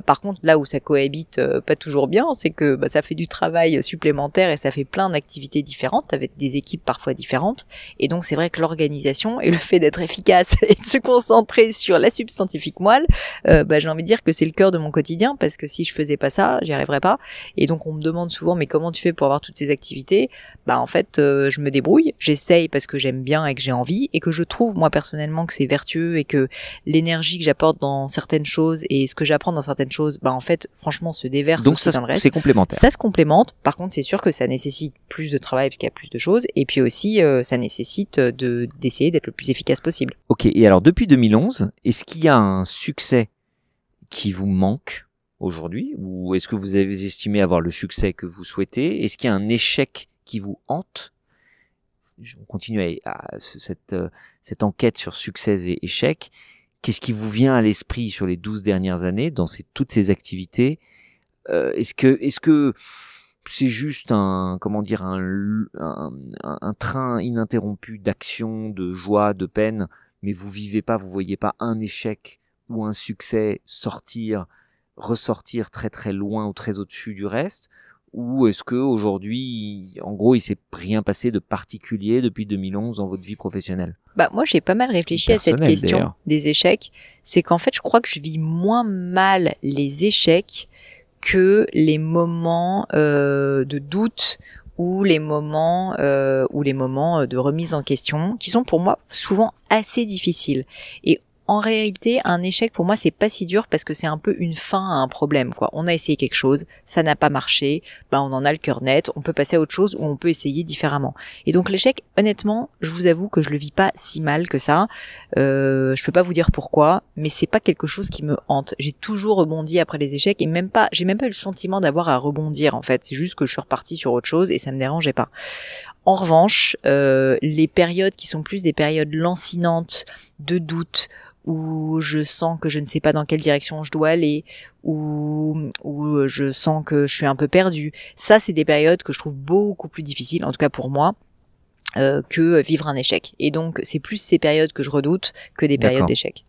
Par contre là où ça cohabite pas toujours bien, c'est que ça fait du travail supplémentaire et ça fait plein d'activités différentes avec des équipes parfois différentes, et donc c'est vrai que l'organisation et le fait d'être efficace et de se concentrer sur la substantifique moelle, j'ai envie de dire que c'est le cœur de mon quotidien, parce que si je faisais pas ça, j'y arriverais pas. Et donc on me demande souvent, mais comment tu fais pour avoir toutes ces activités? En fait, je me débrouille, j'essaye parce que j'aime bien et que j'ai envie, et que je trouve moi personnellement que c'est vertueux, et que l'énergie que j'apporte dans certaines choses et ce que j'apprends dans certaines choses, en fait, franchement, se déverse Donc aussi ça, dans le reste. c'est complémentaire. Ça se complémente. Par contre, c'est sûr que ça nécessite plus de travail parce qu'il y a plus de choses, et puis aussi ça nécessite d'essayer d'être le plus efficace possible. Ok, et alors depuis 2011, est-ce qu'il y a un succès qui vous manque aujourd'hui, ou est-ce que vous avez estimé avoir le succès que vous souhaitez? Est-ce qu'il y a un échec qui vous hante? On continue cette enquête sur succès et échecs. Qu'est-ce qui vous vient à l'esprit sur les 12 dernières années dans toutes ces activités? Est-ce que c'est juste un train ininterrompu d'action, de joie, de peine, mais vous voyez pas un échec ou un succès ressortir très très loin ou très au-dessus du reste? Ou est-ce que aujourd'hui, en gros, il s'est rien passé de particulier depuis 2011 dans votre vie professionnelle? Moi, j'ai pas mal réfléchi à cette question d'ailleurs. Des échecs. C'est qu'en fait, je crois que je vis moins mal les échecs que les moments de doute ou les moments de remise en question, qui sont pour moi souvent assez difficiles. Et en réalité, un échec pour moi c'est pas si dur parce que c'est un peu une fin à un problème, quoi. On a essayé quelque chose, ça n'a pas marché, ben on en a le cœur net, on peut passer à autre chose ou on peut essayer différemment. Et donc l'échec, honnêtement, je vous avoue que je le vis pas si mal que ça. Je peux pas vous dire pourquoi, mais c'est pas quelque chose qui me hante. J'ai toujours rebondi après les échecs et j'ai même pas eu le sentiment d'avoir à rebondir en fait. C'est juste que je suis repartie sur autre chose et ça me dérangeait pas. En revanche, les périodes qui sont plus des périodes lancinantes, de doute, où je sens que je ne sais pas dans quelle direction je dois aller, où je sens que je suis un peu perdue, ça c'est des périodes que je trouve beaucoup plus difficiles, en tout cas pour moi, que vivre un échec. Et donc c'est plus ces périodes que je redoute que des périodes d'échec.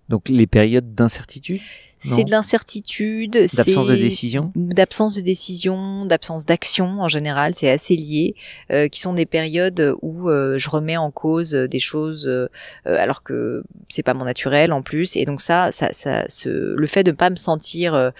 Donc les périodes d'incertitude ? C'est de l'incertitude, d'absence de décision, d'absence d'action en général, c'est assez lié, qui sont des périodes où je remets en cause des choses alors que c'est pas mon naturel en plus, et donc le fait de ne pas me sentir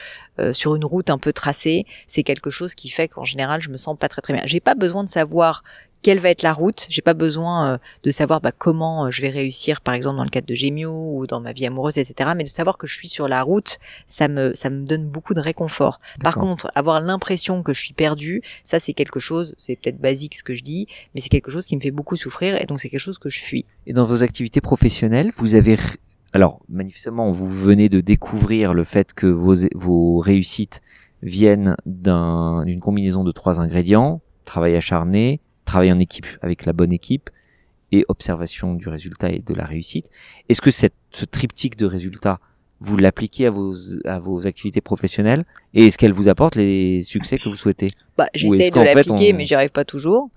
sur une route un peu tracée, c'est quelque chose qui fait qu'en général je me sens pas très très bien. J'ai pas besoin de savoir quelle va être la route, j'ai pas besoin de savoir comment je vais réussir par exemple dans le cadre de Gémeo ou dans ma vie amoureuse, etc. Mais de savoir que je suis sur la route, ça me donne beaucoup de réconfort. Par contre, avoir l'impression que je suis perdue, ça c'est quelque chose, c'est peut-être basique ce que je dis, mais c'est quelque chose qui me fait beaucoup souffrir et donc c'est quelque chose que je fuis. Et dans vos activités professionnelles, vous avez... Alors, manifestement, vous venez de découvrir le fait que vos réussites viennent d'une combinaison de 3 ingrédients: travail acharné, travail en équipe avec la bonne équipe et observation du résultat et de la réussite. Est-ce que ce triptyque de résultats, vous l'appliquez à vos activités professionnelles et est-ce qu'elle vous apporte les succès que vous souhaitez? J'essaie de l'appliquer, mais j'y arrive pas toujours.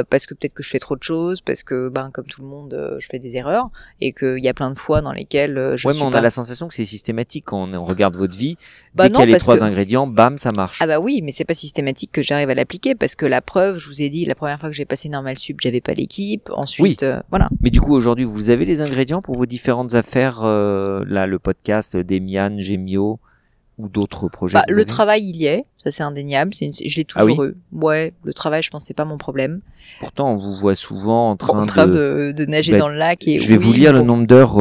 Parce que peut-être que je fais trop de choses, parce que comme tout le monde, je fais des erreurs et qu'il y a plein de fois dans lesquelles je suis mais on pas... a la sensation que c'est systématique quand on regarde votre vie. Dès qu'il y a les 3 ingrédients, bam, ça marche. Ah oui, mais c'est pas systématique que j'arrive à l'appliquer parce que la preuve, je vous ai dit, la première fois que j'ai passé Normal Sup, j'avais pas l'équipe. Ensuite, voilà. Mais du coup, aujourd'hui, vous avez les ingrédients pour vos différentes affaires, là, le podcast d'Emian, Gémeo ou d'autres projets? Le travail, il y est, ça c'est indéniable, je l'ai toujours eu. Ouais, le travail, je pense c'est pas mon problème. Pourtant, on vous voit souvent en train de nager dans le lac. Et je vais vous lire le nombre d'heures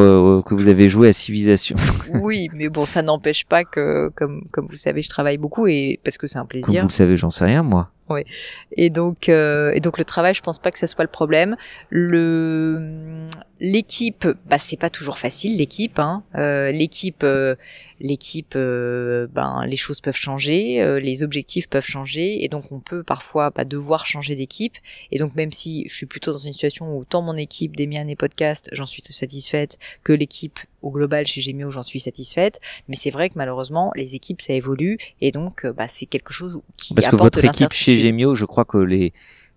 que vous avez joué à Civilisation. Oui, mais bon, ça n'empêche pas que, comme vous savez, je travaille beaucoup et parce que c'est un plaisir. Comme vous le savez, j'en sais rien, moi. Oui. Et donc le travail, je pense pas que ça soit le problème. L'équipe, c'est pas toujours facile, l'équipe, hein. L'équipe, les choses peuvent changer, les objectifs peuvent changer, et donc on peut parfois devoir changer d'équipe. Et donc même si je suis plutôt dans une situation où tant mon équipe d'Emian et Podcast, j'en suis satisfaite, que l'équipe au global chez Gémeo, j'en suis satisfaite, mais c'est vrai que malheureusement les équipes ça évolue, et donc c'est quelque chose qui parce que apporte votre équipe chez Gémeo, je crois que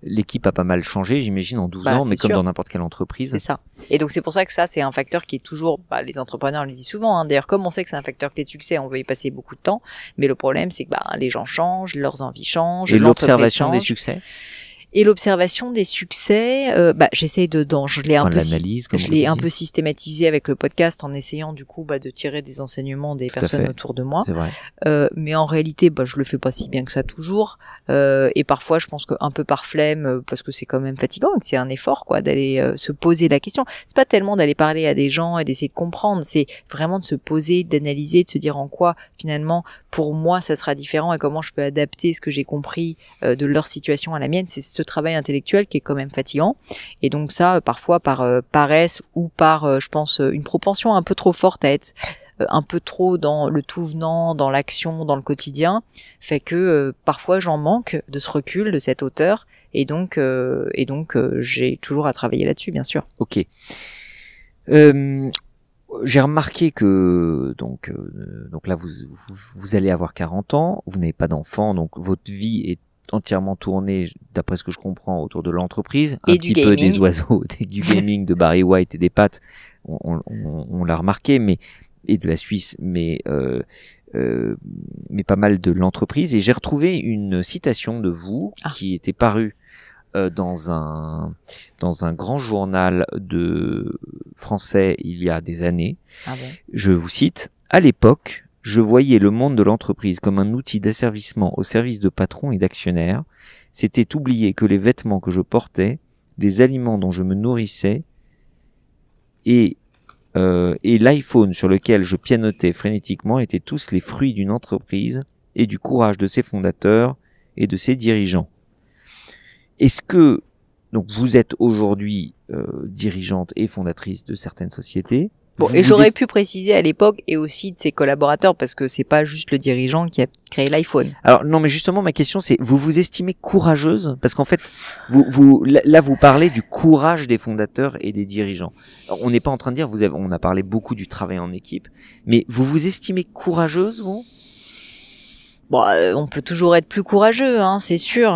l'équipe a pas mal changé, j'imagine, en 12 ans, mais comme dans n'importe quelle entreprise. C'est ça. Et donc c'est pour ça que ça, c'est un facteur qui est toujours, les entrepreneurs le disent souvent, hein. D'ailleurs, comme on sait que c'est un facteur clé de succès, on veut y passer beaucoup de temps, mais le problème c'est que les gens changent, leurs envies changent, et l'observation des succès. Et l'observation des succès, j'essaie je l'ai un peu systématisé avec le podcast en essayant du coup de tirer des enseignements des personnes autour de moi. C'est vrai. Mais en réalité, je le fais pas si bien que ça toujours. Et parfois, je pense qu'un peu par flemme, parce que c'est quand même fatigant et que c'est un effort d'aller se poser la question. C'est pas tellement d'aller parler à des gens et d'essayer de comprendre, c'est vraiment de se poser, d'analyser, de se dire en quoi finalement pour moi ça sera différent et comment je peux adapter ce que j'ai compris de leur situation à la mienne. C'est ce travail intellectuel qui est quand même fatigant, et donc ça parfois par paresse ou par je pense une propension un peu trop forte à être un peu trop dans le tout venant, dans l'action, dans le quotidien, fait que parfois j'en manque de ce recul, de cette hauteur, et donc j'ai toujours à travailler là-dessus, bien sûr. Ok. J'ai remarqué que donc là vous allez avoir 40 ans, vous n'avez pas d'enfant, donc votre vie est entièrement tournée, d'après ce que je comprends, autour de l'entreprise, et un petit peu des oiseaux, du gaming, de Barry White et des pâtes, on l'a remarqué, et de la Suisse, mais pas mal de l'entreprise. Et j'ai retrouvé une citation de vous qui était parue dans un grand journal de français il y a des années. Ah bon. Je vous cite: à l'époque, je voyais le monde de l'entreprise comme un outil d'asservissement au service de patrons et d'actionnaires. C'était oublier que les vêtements que je portais, les aliments dont je me nourrissais et et l'iPhone sur lequel je pianotais frénétiquement étaient tous les fruits d'une entreprise et du courage de ses fondateurs et de ses dirigeants. Est-ce que donc vous êtes aujourd'hui dirigeante et fondatrice de certaines sociétés? Bon, et j'aurais pu préciser à l'époque et aussi de ses collaborateurs parce que c'est pas juste le dirigeant qui a créé l'iPhone. Alors non, mais justement ma question c'est vous vous estimez courageuse parce qu'en fait là vous parlez du courage des fondateurs et des dirigeants. Alors, on n'est pas en train de dire on a parlé beaucoup du travail en équipe, mais vous vous estimez courageuse vous? Bon, on peut toujours être plus courageux, hein, c'est sûr.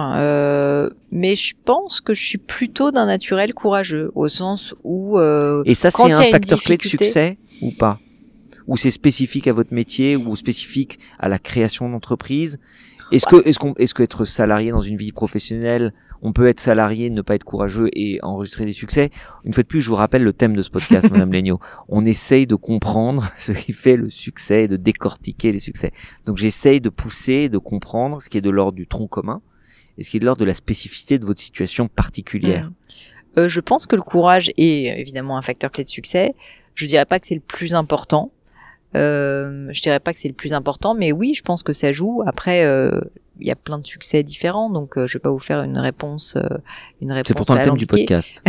Mais je pense que je suis plutôt d'un naturel courageux, au sens où. Et ça, c'est un facteur clé de succès ou pas? Ou c'est spécifique à votre métier ou spécifique à la création d'entreprise? Est-ce que être salarié dans une vie professionnelle, on peut être salarié, ne pas être courageux et enregistrer des succès? Une fois de plus, je vous rappelle le thème de ce podcast, Madame Legnaud. On essaye de comprendre ce qui fait le succès et de décortiquer les succès. Donc j'essaye de pousser, de comprendre ce qui est de l'ordre du tronc commun et ce qui est de l'ordre de la spécificité de votre situation particulière. Je pense que le courage est évidemment un facteur clé de succès. Je dirais pas que c'est le plus important. Je dirais pas que c'est le plus important, mais oui, je pense que ça joue. Après, il y a plein de succès différents, donc je vais pas vous faire une réponse. C'est pourtant le thème du podcast.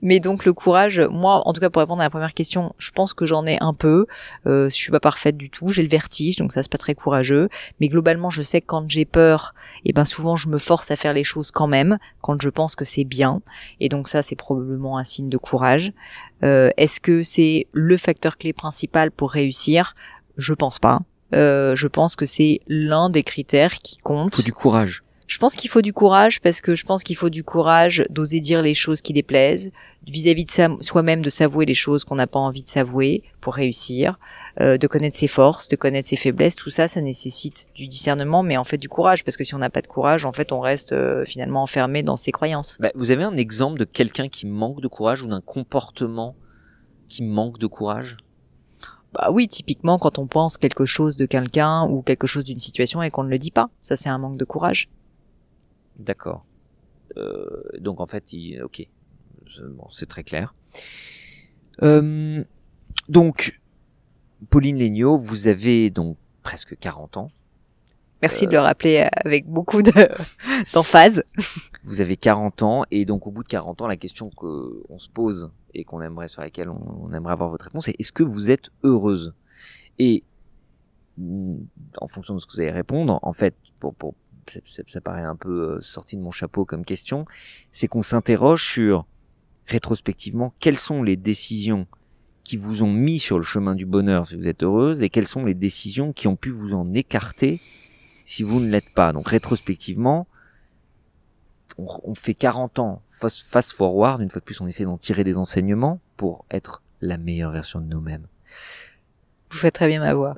Mais donc le courage, moi, en tout cas pour répondre à la première question, je pense que j'en ai un peu. Je suis pas parfaite du tout, j'ai le vertige, donc ça c'est pas très courageux. Mais globalement, je sais que quand j'ai peur, et ben souvent je me force à faire les choses quand même, quand je pense que c'est bien. Et donc ça, c'est probablement un signe de courage. Est-ce que c'est le facteur clé principal pour réussir? Je pense pas. Je pense que c'est l'un des critères qui compte. Il faut du courage. Je pense qu'il faut du courage parce que je pense qu'il faut du courage d'oser dire les choses qui déplaisent, vis-à-vis de soi-même, de s'avouer les choses qu'on n'a pas envie de s'avouer pour réussir, de connaître ses forces, de connaître ses faiblesses. Tout ça, ça nécessite du discernement, mais en fait du courage, parce que si on n'a pas de courage, en fait, on reste finalement enfermé dans ses croyances. Vous avez un exemple de quelqu'un qui manque de courage ou d'un comportement qui manque de courage? Bah oui, typiquement quand on pense quelque chose de quelqu'un ou quelque chose d'une situation et qu'on ne le dit pas, ça c'est un manque de courage. D'accord. Donc en fait, ok, bon, c'est très clair. Donc, Pauline Legnaud, vous avez donc presque 40 ans. Merci de le rappeler avec beaucoup d'emphase. Vous avez 40 ans et donc au bout de 40 ans, la question qu'on se pose et qu'on aimerait, sur laquelle on aimerait avoir votre réponse, c'est est-ce que vous êtes heureuse? Et en fonction de ce que vous allez répondre, en fait, ça paraît un peu sorti de mon chapeau comme question, c'est qu'on s'interroge sur, rétrospectivement, quelles sont les décisions qui vous ont mis sur le chemin du bonheur si vous êtes heureuse et quelles sont les décisions qui ont pu vous en écarter si vous ne l'êtes pas. Donc rétrospectivement, on fait 40 ans fast forward, une fois de plus on essaie d'en tirer des enseignements pour être la meilleure version de nous-mêmes. Vous faites très bien ma voix.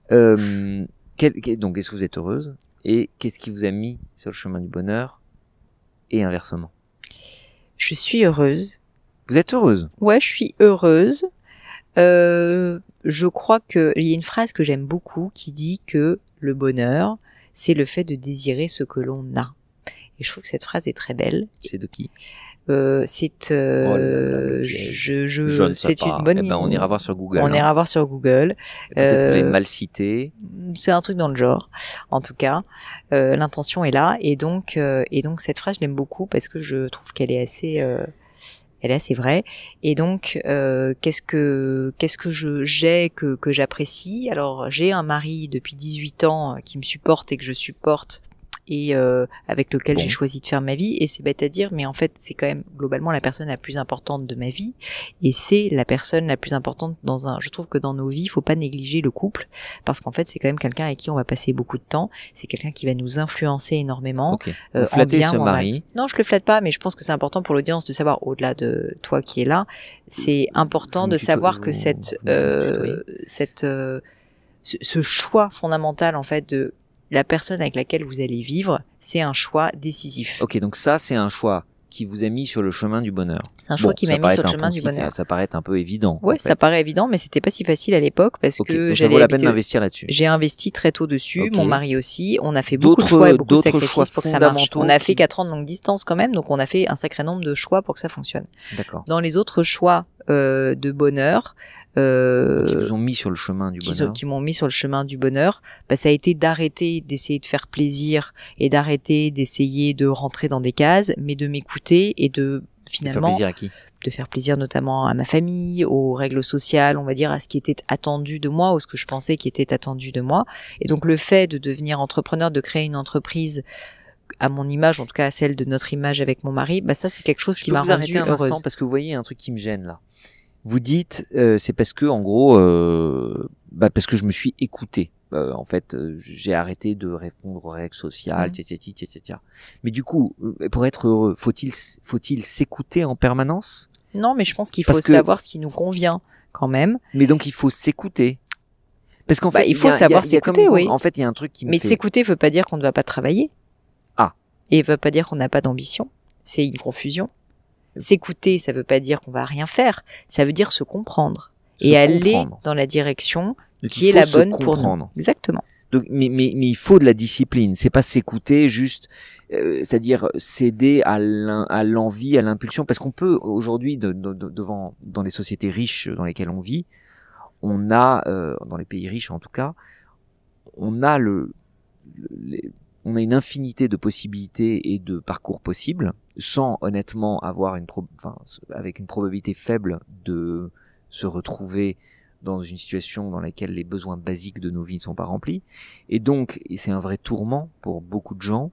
Donc, est-ce que vous êtes heureuse? Et qu'est-ce qui vous a mis sur le chemin du bonheur? Et inversement. Je suis heureuse. Vous êtes heureuse? Ouais, je suis heureuse. Je crois qu'il y a une phrase que j'aime beaucoup qui dit que le bonheur, c'est le fait de désirer ce que l'on a. Et je trouve que cette phrase est très belle. C'est de qui? C'est une bonne. On ira voir sur Google. On ira voir sur Google. Peut-être que vous l'avez mal cité. C'est un truc dans le genre. En tout cas, l'intention est là et donc cette phrase je l'aime beaucoup parce que je trouve qu'elle est assez vraie. Et donc qu'est-ce que j'ai que j'apprécie? Alors j'ai un mari depuis 18 ans qui me supporte et que je supporte. Et avec lequel j'ai choisi de faire ma vie, et c'est bête à dire, mais en fait c'est quand même globalement la personne la plus importante de ma vie, et c'est la personne la plus importante je trouve que dans nos vies, il faut pas négliger le couple, parce qu'en fait c'est quand même quelqu'un avec qui on va passer beaucoup de temps, c'est quelqu'un qui va nous influencer énormément. Okay. Vous flattez ce mari? Non, je le flatte pas, mais je pense que c'est important pour l'audience de savoir, au-delà de toi qui es là, c'est important de savoir que ce choix fondamental en fait de la personne avec laquelle vous allez vivre, c'est un choix décisif. Ok, donc ça, c'est un choix qui vous a mis sur le chemin du bonheur. C'est un choix qui m'a mis sur le chemin du bonheur. Ça paraît un peu évident. Ouais, ça paraît évident, mais c'était pas si facile à l'époque parce que ça vaut la peine d'investir là-dessus. J'ai investi très tôt dessus, mon mari aussi. On a fait beaucoup de choix et beaucoup de sacrifices pour que ça marche. On a fait 4 ans de longue distance quand même, donc on a fait un sacré nombre de choix pour que ça fonctionne. D'accord. Dans les autres choix de bonheur, qui vous ont mis sur le chemin du bonheur. Qui m'ont mis sur le chemin du bonheur, ça a été d'arrêter d'essayer de faire plaisir et d'arrêter d'essayer de rentrer dans des cases, mais de m'écouter et de finalement faire plaisir à qui ? De faire plaisir notamment à ma famille, aux règles sociales, on va dire à ce qui était attendu de moi ou ce que je pensais qui était attendu de moi. Et donc le fait de devenir entrepreneur, de créer une entreprise à mon image, en tout cas à celle de notre image avec mon mari, ça c'est quelque chose qui m'a rendue heureuse. Je peux vous arrêter un instant parce que vous voyez un truc qui me gêne là. Vous dites c'est parce que en gros parce que je me suis écouté. En fait, j'ai arrêté de répondre aux règles sociales, etc. Mais du coup, pour être heureux, faut-il s'écouter en permanence ? Non, mais je pense qu'il faut savoir ce qui nous convient quand même. Mais donc il faut s'écouter. Parce qu'en fait, il faut savoir s'écouter, oui. En fait, il y a un truc qui me Mais s'écouter veut pas dire qu'on ne va pas travailler. Ah. Et veut pas dire qu'on n'a pas d'ambition. C'est une confusion. S'écouter, ça veut pas dire qu'on va rien faire. Ça veut dire se comprendre. Aller dans la direction qui est la bonne pour nous. Exactement. Donc, mais il faut de la discipline. C'est pas s'écouter juste, c'est-à-dire céder à l'envie, à l'impulsion. Parce qu'on peut aujourd'hui, dans les sociétés riches dans lesquelles on vit, on a, dans les pays riches en tout cas, on a on a une infinité de possibilités et de parcours possibles, sans honnêtement avoir avec une probabilité faible de se retrouver dans une situation dans laquelle les besoins basiques de nos vies ne sont pas remplis. Et donc, c'est un vrai tourment pour beaucoup de gens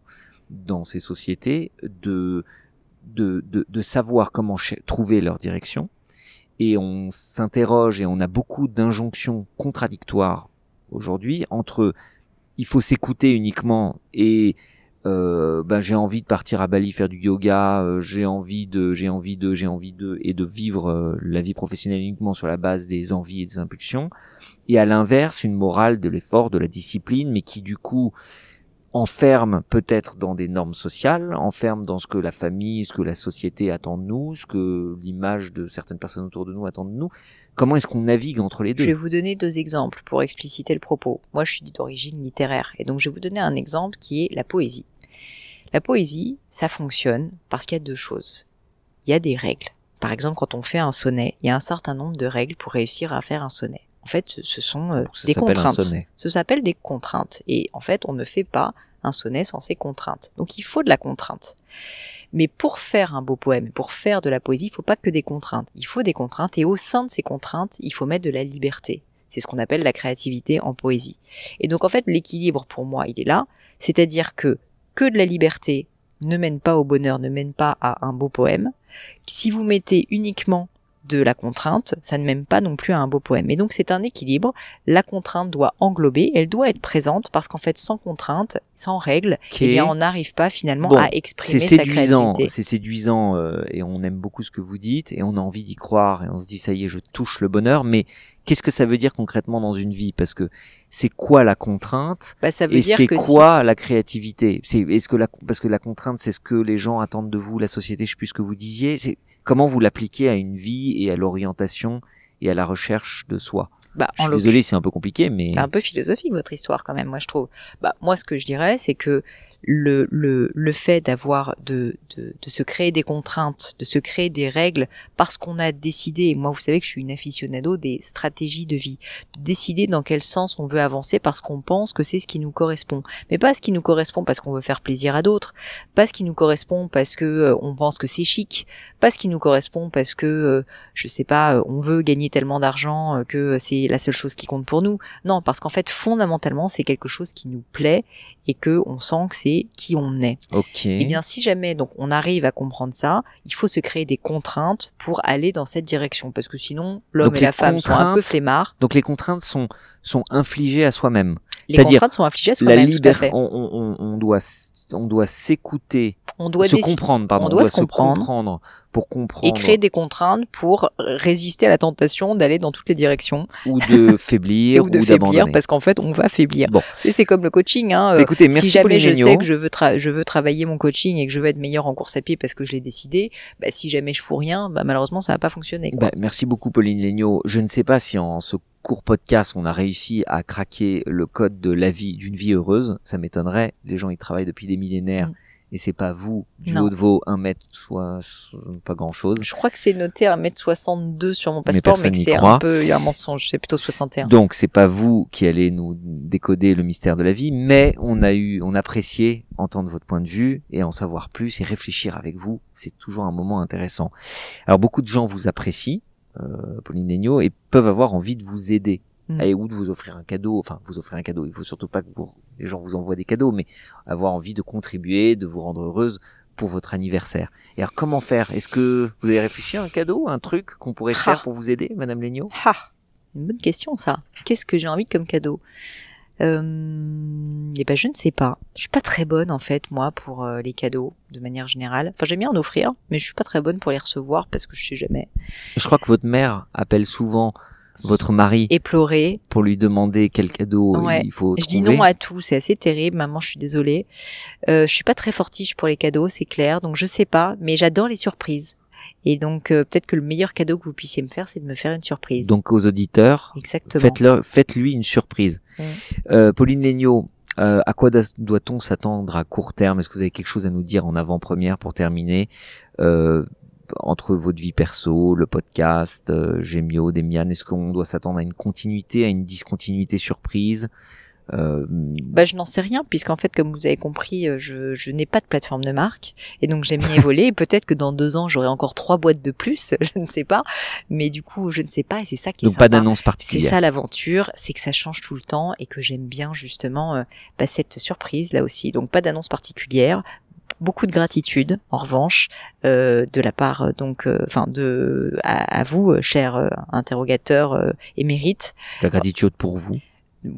dans ces sociétés de savoir comment trouver leur direction. Et on s'interroge et on a beaucoup d'injonctions contradictoires aujourd'hui entre il faut s'écouter uniquement et j'ai envie de partir à Bali faire du yoga, j'ai envie de et de vivre la vie professionnelle uniquement sur la base des envies et des impulsions, et à l'inverse une morale de l'effort, de la discipline, mais qui du coup enferme peut-être dans des normes sociales, enferme dans ce que la famille, ce que la société attend de nous, ce que l'image de certaines personnes autour de nous attend de nous. Comment est-ce qu'on navigue entre les deux ? Je vais vous donner 2 exemples pour expliciter le propos. Moi, je suis d'origine littéraire, et donc je vais vous donner un exemple qui est la poésie. La poésie, ça fonctionne parce qu'il y a 2 choses. Il y a des règles. Par exemple, quand on fait un sonnet, il y a un certain nombre de règles pour réussir à faire un sonnet. En fait, ce sont des contraintes. Ça s'appelle des contraintes. Et en fait, on ne fait pas un sonnet sans ces contraintes. Donc, il faut de la contrainte. Mais pour faire un beau poème, pour faire de la poésie, il ne faut pas que des contraintes. Il faut des contraintes, et au sein de ces contraintes, il faut mettre de la liberté. C'est ce qu'on appelle la créativité en poésie. Et donc, en fait, l'équilibre, pour moi, il est là. C'est-à-dire que de la liberté ne mène pas au bonheur, ne mène pas à un beau poème. Si vous mettez uniquement de la contrainte, ça ne mène pas non plus à un beau poème. Et donc c'est un équilibre, la contrainte doit englober, elle doit être présente, parce qu'en fait sans contrainte, sans règle, on n'arrive pas finalement à exprimer sa créativité. C'est séduisant et on aime beaucoup ce que vous dites et on a envie d'y croire et on se dit ça y est, je touche le bonheur, mais qu'est-ce que ça veut dire concrètement dans une vie ? Parce que c'est quoi la contrainte ? Ça veut dire c'est quoi la créativité ? Parce que la contrainte, c'est ce que les gens attendent de vous, la société, je sais plus ce que vous disiez. Comment vous l'appliquez à une vie et à l'orientation et à la recherche de soi ? Je suis désolé, c'est un peu compliqué, mais... C'est un peu philosophique, votre histoire, quand même, moi, je trouve. Moi, ce que je dirais, c'est que le fait d'avoir de se créer des contraintes, de se créer des règles, parce qu'on a décidé, et moi, vous savez que je suis une aficionado des stratégies de vie, de décider dans quel sens on veut avancer parce qu'on pense que c'est ce qui nous correspond. Mais pas ce qui nous correspond parce qu'on veut faire plaisir à d'autres, pas ce qui nous correspond parce que on pense que c'est chic, pas ce qui nous correspond parce que, je sais pas, on veut gagner tellement d'argent que c'est la seule chose qui compte pour nous. Non, parce qu'en fait, fondamentalement, c'est quelque chose qui nous plaît et que on sent que c'est qui on est. Ok. Et bien, si jamais donc on arrive à comprendre ça, il faut se créer des contraintes pour aller dans cette direction, parce que sinon l'homme et la femme sont un peu flemmards. Donc les contraintes sont infligées à soi-même. Les contraintes sont infligées à soi-même. Tout à fait. On doit s'écouter On doit se comprendre, pardon. On doit se comprendre pour comprendre. Et créer des contraintes pour résister à la tentation d'aller dans toutes les directions. Ou de faiblir, ou d'abandonner. Parce qu'en fait, on va faiblir. Bon. C'est comme le coaching. Hein. Écoutez, merci si jamais Pauline je Legnaud. sais que je veux travailler mon coaching et que je veux être meilleur en course à pied parce que je l'ai décidé, si jamais je fous rien, malheureusement, ça va pas fonctionner. Quoi. Merci beaucoup Pauline Legnaud. Je ne sais pas si en ce court podcast, on a réussi à craquer le code de la vie, d'une vie heureuse. Ça m'étonnerait. Les gens, ils travaillent depuis des millénaires. Et c'est pas vous, du haut de vos 1 mètre, soit pas grand chose. Je crois que c'est noté 1m62 sur mon passeport, mais que c'est un peu un mensonge, c'est plutôt 61. Donc c'est pas vous qui allez nous décoder le mystère de la vie, mais on apprécié entendre votre point de vue et en savoir plus et réfléchir avec vous. C'est toujours un moment intéressant. Alors beaucoup de gens vous apprécient, Pauline Legnaud, et peuvent avoir envie de vous aider. Ou de vous offrir un cadeau, il faut surtout pas que les gens vous envoient des cadeaux, mais avoir envie de contribuer, de vous rendre heureuse pour votre anniversaire. Et alors comment faire? Est-ce que vous avez réfléchi à un cadeau, un truc qu'on pourrait faire pour vous aider, Madame Legnaud? Une bonne question ça. Qu'est-ce que j'ai envie comme cadeau? Je ne sais pas. Je suis pas très bonne en fait moi pour les cadeaux de manière générale. Enfin j'aime bien en offrir, mais je suis pas très bonne pour les recevoir parce que je sais jamais. Je crois que votre mère appelle souvent votre mari et pleurer pour lui demander quel cadeau il faut trouver. Je dis non à tout, c'est assez terrible. Maman, je suis désolée. Je suis pas très fortiche pour les cadeaux, c'est clair. Donc je sais pas, mais j'adore les surprises. Et donc peut-être que le meilleur cadeau que vous puissiez me faire, c'est de me faire une surprise. Donc aux auditeurs, faites-lui une surprise. Pauline Legnaud, à quoi doit-on s'attendre à court terme? Est-ce que vous avez quelque chose à nous dire en avant-première pour terminer? Entre votre vie perso, le podcast, Gemio, Demian, est-ce qu'on doit s'attendre à une continuité, à une discontinuité surprise? Je n'en sais rien, puisqu'en fait, comme vous avez compris, je n'ai pas de plateforme de marque, et donc j'aime y évoluer, et peut-être que dans 2 ans, j'aurai encore 3 boîtes de plus, je ne sais pas, mais du coup, je ne sais pas, et c'est ça qui est donc sympa. Pas d'annonce particulière. C'est ça l'aventure, c'est que ça change tout le temps, et que j'aime bien justement cette surprise, là aussi, donc pas d'annonce particulière. Beaucoup de gratitude, en revanche, de la part à vous, chers interrogateurs émérites. La gratitude pour vous.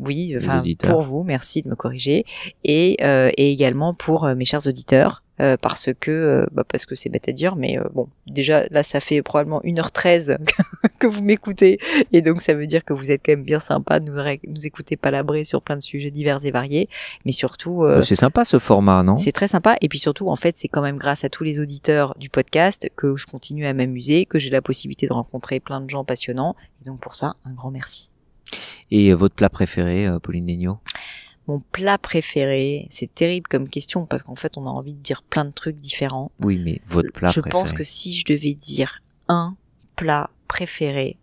Oui, pour vous, merci de me corriger, et également pour mes chers auditeurs, parce que c'est bête à dire, mais déjà là ça fait probablement 1h13 que vous m'écoutez, et donc ça veut dire que vous êtes quand même bien sympa de nous écouter palabrer sur plein de sujets divers et variés, mais surtout c'est sympa ce format, non? C'est très sympa, et puis surtout en fait c'est quand même grâce à tous les auditeurs du podcast que je continue à m'amuser, que j'ai la possibilité de rencontrer plein de gens passionnants, et donc pour ça un grand merci. Et votre plat préféré, Pauline Legnaud? Mon plat préféré, c'est terrible comme question parce qu'en fait on a envie de dire plein de trucs différents. Oui, mais votre plat préféré. Je pense que si je devais dire un plat préféré,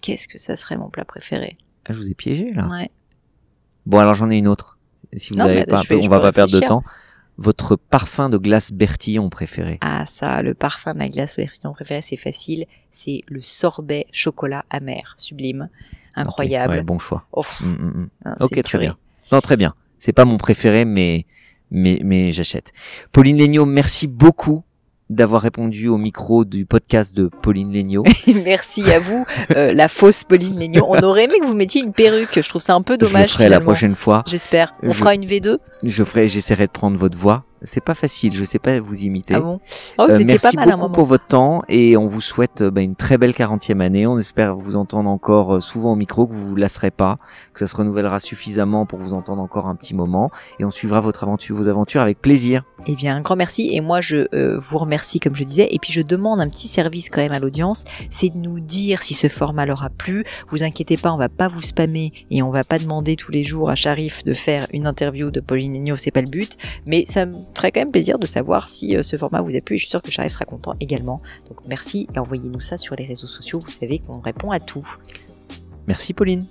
qu'est-ce que ça serait mon plat préféré? Je vous ai piégé là. Ouais. Bon alors j'en ai une autre. Si vous n'avez pas, on va pas perdre de temps. Votre parfum de glace Bertillon préféré? Ah ça, le parfum de la glace Bertillon préféré, c'est facile. C'est le sorbet chocolat amer, sublime. Incroyable. Okay, ouais, bon choix. Non, ok, très bien. Non, très bien. C'est pas mon préféré, mais j'achète. Pauline Legnaud, merci beaucoup d'avoir répondu au micro du podcast de Pauline Legnaud. Merci à vous, la fausse Pauline Legnaud. On aurait aimé que vous mettiez une perruque. Je trouve ça un peu dommage. Je le ferai la prochaine fois. J'espère. On fera une V2. J'essaierai de prendre votre voix. C'est pas facile, je sais pas vous imiter. Ah bon? Oh, c'était pas mal. Merci beaucoup pour votre temps et on vous souhaite une très belle 40e année. On espère vous entendre encore souvent au micro, que vous vous lasserez pas, que ça se renouvellera suffisamment pour vous entendre encore un petit moment et on suivra vos aventures avec plaisir. Eh bien, un grand merci et moi je vous remercie comme je disais et puis je demande un petit service quand même à l'audience, c'est de nous dire si ce format leur a plu. Vous inquiétez pas, on va pas vous spammer et on va pas demander tous les jours à Sharif de faire une interview de Pauline Legnaud, c'est pas le but, mais ça me ferait quand même plaisir de savoir si ce format vous a plu et je suis sûre que Sharif sera content également. Donc merci et envoyez-nous ça sur les réseaux sociaux, vous savez qu'on répond à tout. Merci Pauline.